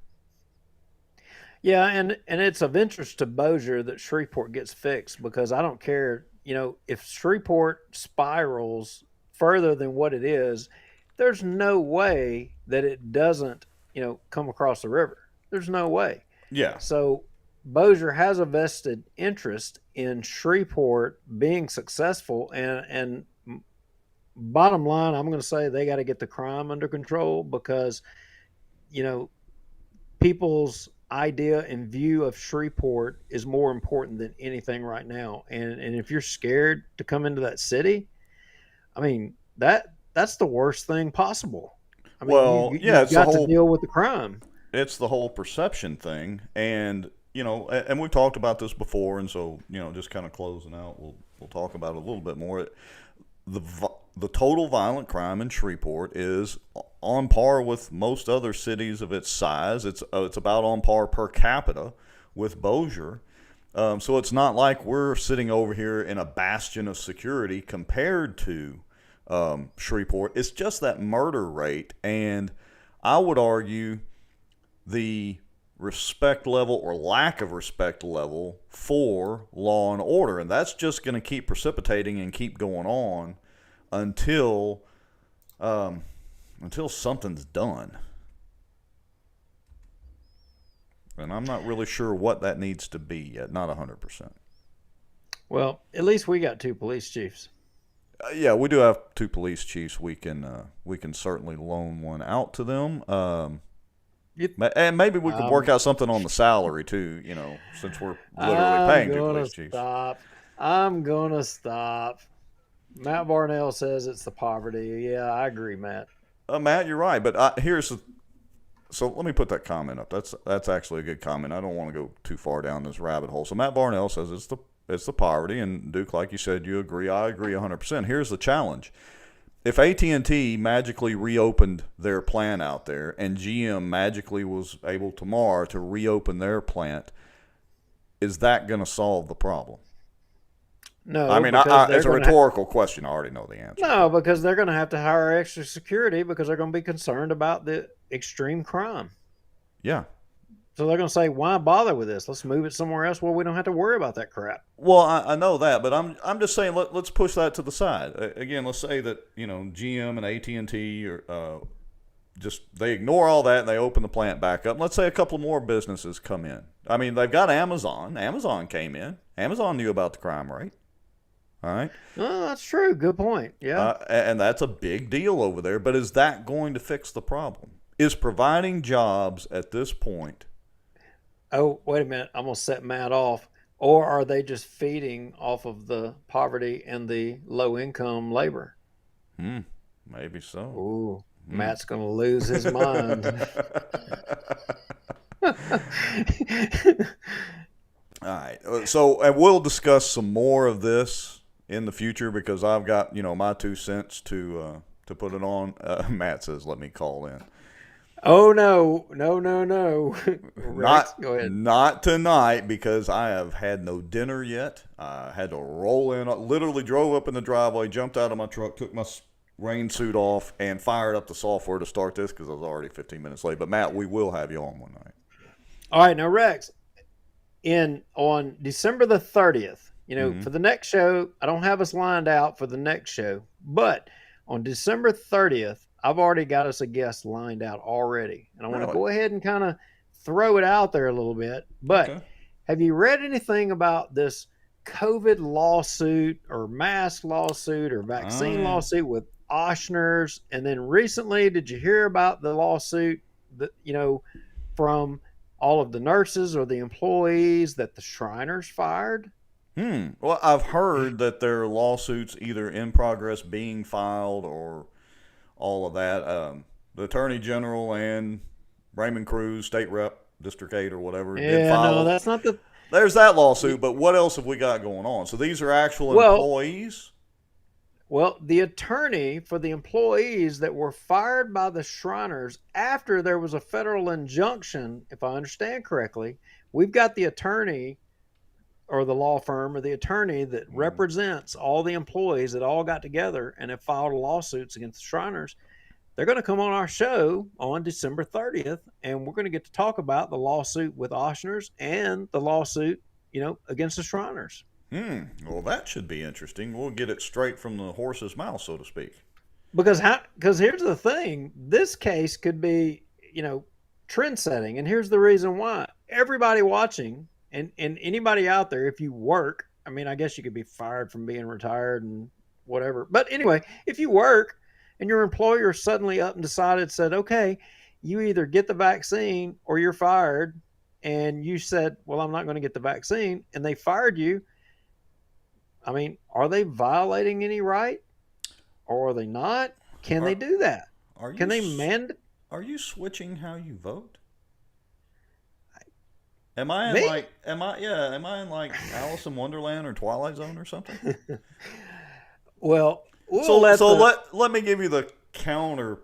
Yeah, and it's of interest to Boucher that Shreveport gets fixed, because I don't care, if Shreveport spirals further than what it is, there's no way that it doesn't, come across the river. There's no way. Yeah. So Boucher has a vested interest in Shreveport being successful, and bottom line, I'm going to say they got to get the crime under control, because, people's idea and view of Shreveport is more important than anything right now. And if you're scared to come into that city, I mean, that's the worst thing possible. I mean, you've got to deal with the crime. It's the whole perception thing. And, and we've talked about this before. And so, just kind of closing out, we'll talk about it a little bit more. The total violent crime in Shreveport is on par with most other cities of its size. It's about on par per capita with Boucher. So it's not like we're sitting over here in a bastion of security compared to Shreveport. It's just that murder rate. And I would argue the respect level or lack of respect level for law and order. And that's just going to keep precipitating and keep going on until something's done. And I'm not really sure what that needs to be yet. Not 100%. Well, at least we got 2 police chiefs. Yeah, we do have 2 police chiefs. We can certainly loan one out to them. And maybe we could work out something on the salary too, since we're literally paying 2 police chiefs. I'm going to stop. Matt Barnell says it's the poverty. Yeah, I agree, Matt. Matt, you're right. But so let me put that comment up. That's actually a good comment. I don't want to go too far down this rabbit hole. So Matt Barnell says it's the poverty, and Duke, like you said, you agree. I agree 100%. Here's the challenge. If AT&T magically reopened their plant out there and GM magically was able tomorrow to reopen their plant, is that going to solve the problem? No. I mean, it's a rhetorical question. I already know the answer. No, because they're going to have to hire extra security because they're going to be concerned about the extreme crime. Yeah. So they're going to say, why bother with this? Let's move it somewhere else where we don't have to worry about that crap. Well, I know that, but I'm just saying let's push that to the side. Again, let's say that GM and AT&T they ignore all that and they open the plant back up. And let's say a couple more businesses come in. I mean, they've got Amazon. Amazon came in. Amazon knew about the crime rate. All right. Oh, that's true. Good point. Yeah. And that's a big deal over there. But is that going to fix the problem? Is providing jobs at this point? Oh, wait a minute. I'm going to set Matt off. Or are they just feeding off of the poverty and the low income labor? Maybe so. Ooh, Matt's going to lose his mind. All right. So, and we'll discuss some more of this in the future because I've got, my 2 cents to put it on. Matt says, let me call in. Oh, no. Rex, go ahead. Not tonight because I have had no dinner yet. I had to roll in, literally drove up in the driveway, jumped out of my truck, took my rain suit off, and fired up the software to start this because I was already 15 minutes late. But, Matt, we will have you on one night. All right. Now, Rex, on December the 30th, for the next show, I don't have us lined out for the next show, but On December 30th, I've already got us a guest lined out already. And I want to Really? go ahead and kind of throw it out there a little bit. But Okay. have you read anything about this COVID lawsuit or mask lawsuit or Oh vaccine yeah. lawsuit with Oshner's? And then recently, did you hear about the lawsuit that, from all of the nurses or the employees that the Shriners fired? Well, I've heard that there are lawsuits either in progress, being filed, or all of that. The Attorney General and Raymond Cruz, State Rep, District 8 or whatever, did Yeah, no, file. that's not the. There's that lawsuit, but what else have we got going on? So these are actual Well, employees? Well, the attorney for the employees that were fired by the Shriners after there was a federal injunction, if I understand correctly, we've got the attorney or the law firm or the attorney that represents all the employees that all got together and have filed lawsuits against the Shriners. They're going to come on our show on December 30th, and we're going to get to talk about the lawsuit with Oshner's and the lawsuit, against the Shriners. Well, that should be interesting. We'll get it straight from the horse's mouth, so to speak. Because here's the thing, this case could be, trend setting, and here's the reason why. Everybody watching and anybody out there, if you work, I mean, I guess you could be fired from being retired and whatever. But anyway, if you work and your employer suddenly up and said, okay, you either get the vaccine or you're fired, and you said, well, I'm not going to get the vaccine, and they fired you. I mean, are they violating any right, or are they not? Can they do that? Are you Can they mandate? Are you switching how you vote? Am I in Me? am I in like Alice in Wonderland or Twilight Zone or something? Well, let me give you the counter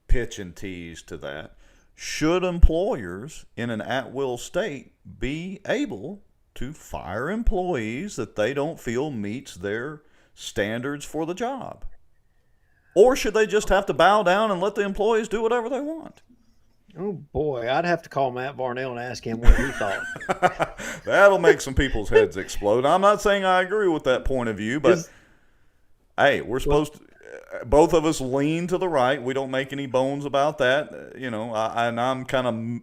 pitch and tease to that. Should employers in an at-will state be able to fire employees that they don't feel meets their standards for the job? Or should they just have to bow down and let the employees do whatever they want? Oh boy, I'd have to call Matt Varnell and ask him what he thought. That'll make some people's heads explode. I'm not saying I agree with that point of view, but hey, we're supposed to, both of us lean to the right. We don't make any bones about that. And I'm kind of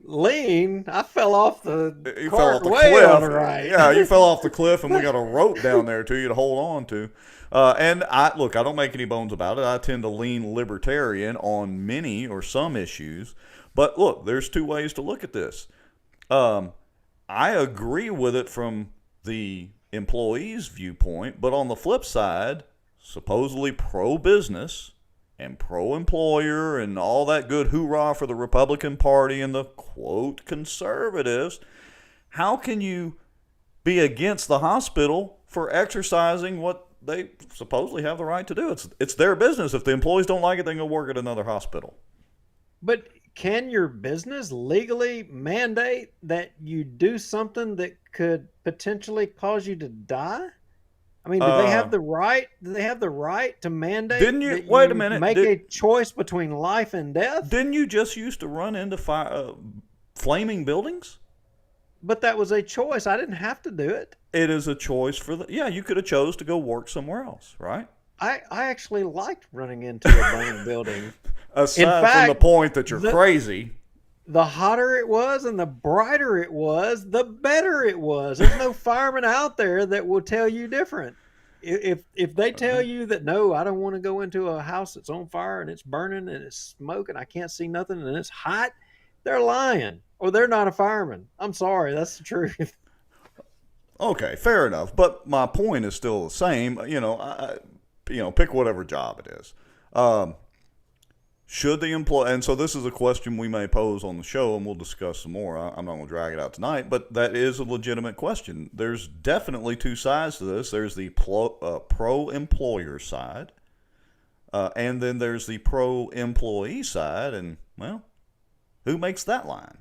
lean. I fell off the you cart fell off the way cliff. on the right. Yeah, you fell off the cliff, and we got a rope down there to you to hold on to. And I don't make any bones about it. I tend to lean libertarian on many or some issues. But look, there's two ways to look at this. I agree with it from the employee's viewpoint, but on the flip side, supposedly pro-business and pro-employer and all that good hoorah for the Republican Party and the, quote, conservatives, how can you be against the hospital for exercising what they supposedly have the right to do? It's their business. If the employees don't like it, they can go work at another hospital. But can your business legally mandate that you do something that could potentially cause you to die? I mean, do they have the right? Do they have the right to mandate? Didn't you that wait a minute? Make a choice between life and death? Didn't you just used to run into flaming buildings? But that was a choice. I didn't have to do it. It is a choice for you could have chose to go work somewhere else, right? I actually liked running into a burning building. Aside from the point that you're crazy. The hotter it was and the brighter it was, the better it was. There's no fireman out there that will tell you different. If they tell you that, no, I don't want to go into a house that's on fire and it's burning and it's smoke and I can't see nothing and it's hot, they're lying or they're not a fireman. I'm sorry, that's the truth. Okay, fair enough. But my point is still the same. Pick whatever job it is. Should the employee, and so this is a question we may pose on the show, and we'll discuss some more. I'm not going to drag it out tonight, but that is a legitimate question. There's definitely two sides to this. There's the pro-employer side, and then there's the pro-employee side, and, well, who makes that line?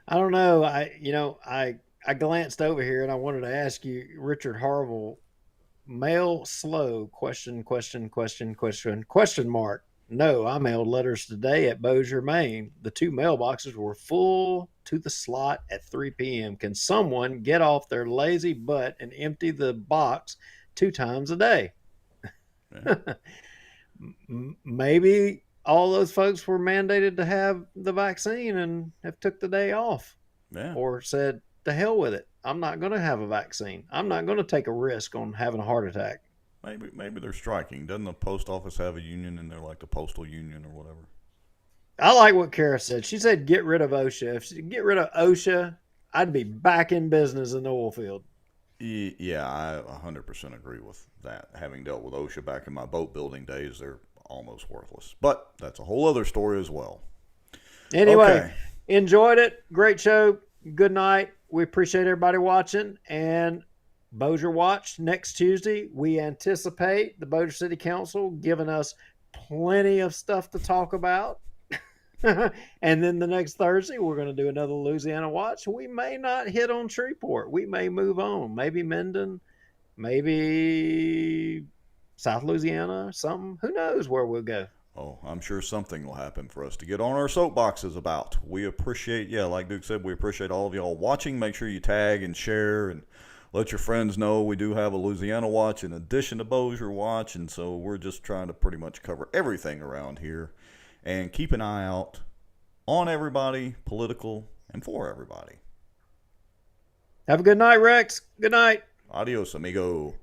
I don't know. I glanced over here, and I wanted to ask you, Richard Harville, mail slow, question mark. No, I mailed letters today at Boucher, Maine. The two mailboxes were full to the slot at 3 p.m. Can someone get off their lazy butt and empty the box 2 times a day? Maybe all those folks were mandated to have the vaccine and have took the day off, Yeah. or said, "To hell with it. I'm not going to have a vaccine. I'm not going to take a risk on having a heart attack." Maybe they're striking. Doesn't the post office have a union, and they're like the postal union or whatever? I like what Kara said. She said, "Get rid of OSHA. If she get rid of OSHA, I'd be back in business in the oil field." Yeah, I 100% agree with that. Having dealt with OSHA back in my boat building days, they're almost worthless. But that's a whole other story as well. Anyway, Okay. enjoyed it. Great show. Good night. We appreciate everybody watching. And Boucher Watch next Tuesday. We anticipate the Boucher City Council giving us plenty of stuff to talk about. And then the next Thursday, we're going to do another Louisiana Watch. We may not hit on Shreveport. We may move on. Maybe Minden, maybe South Louisiana, something. Who knows where we'll go. Oh, I'm sure something will happen for us to get on our soapboxes about. We appreciate, like Duke said, we appreciate all of y'all watching. Make sure you tag and share and let your friends know we do have a Louisiana Watch in addition to Boucher Watch. And so we're just trying to pretty much cover everything around here. And keep an eye out on everybody, political, and for everybody. Have a good night, Rex. Good night. Adios, amigo.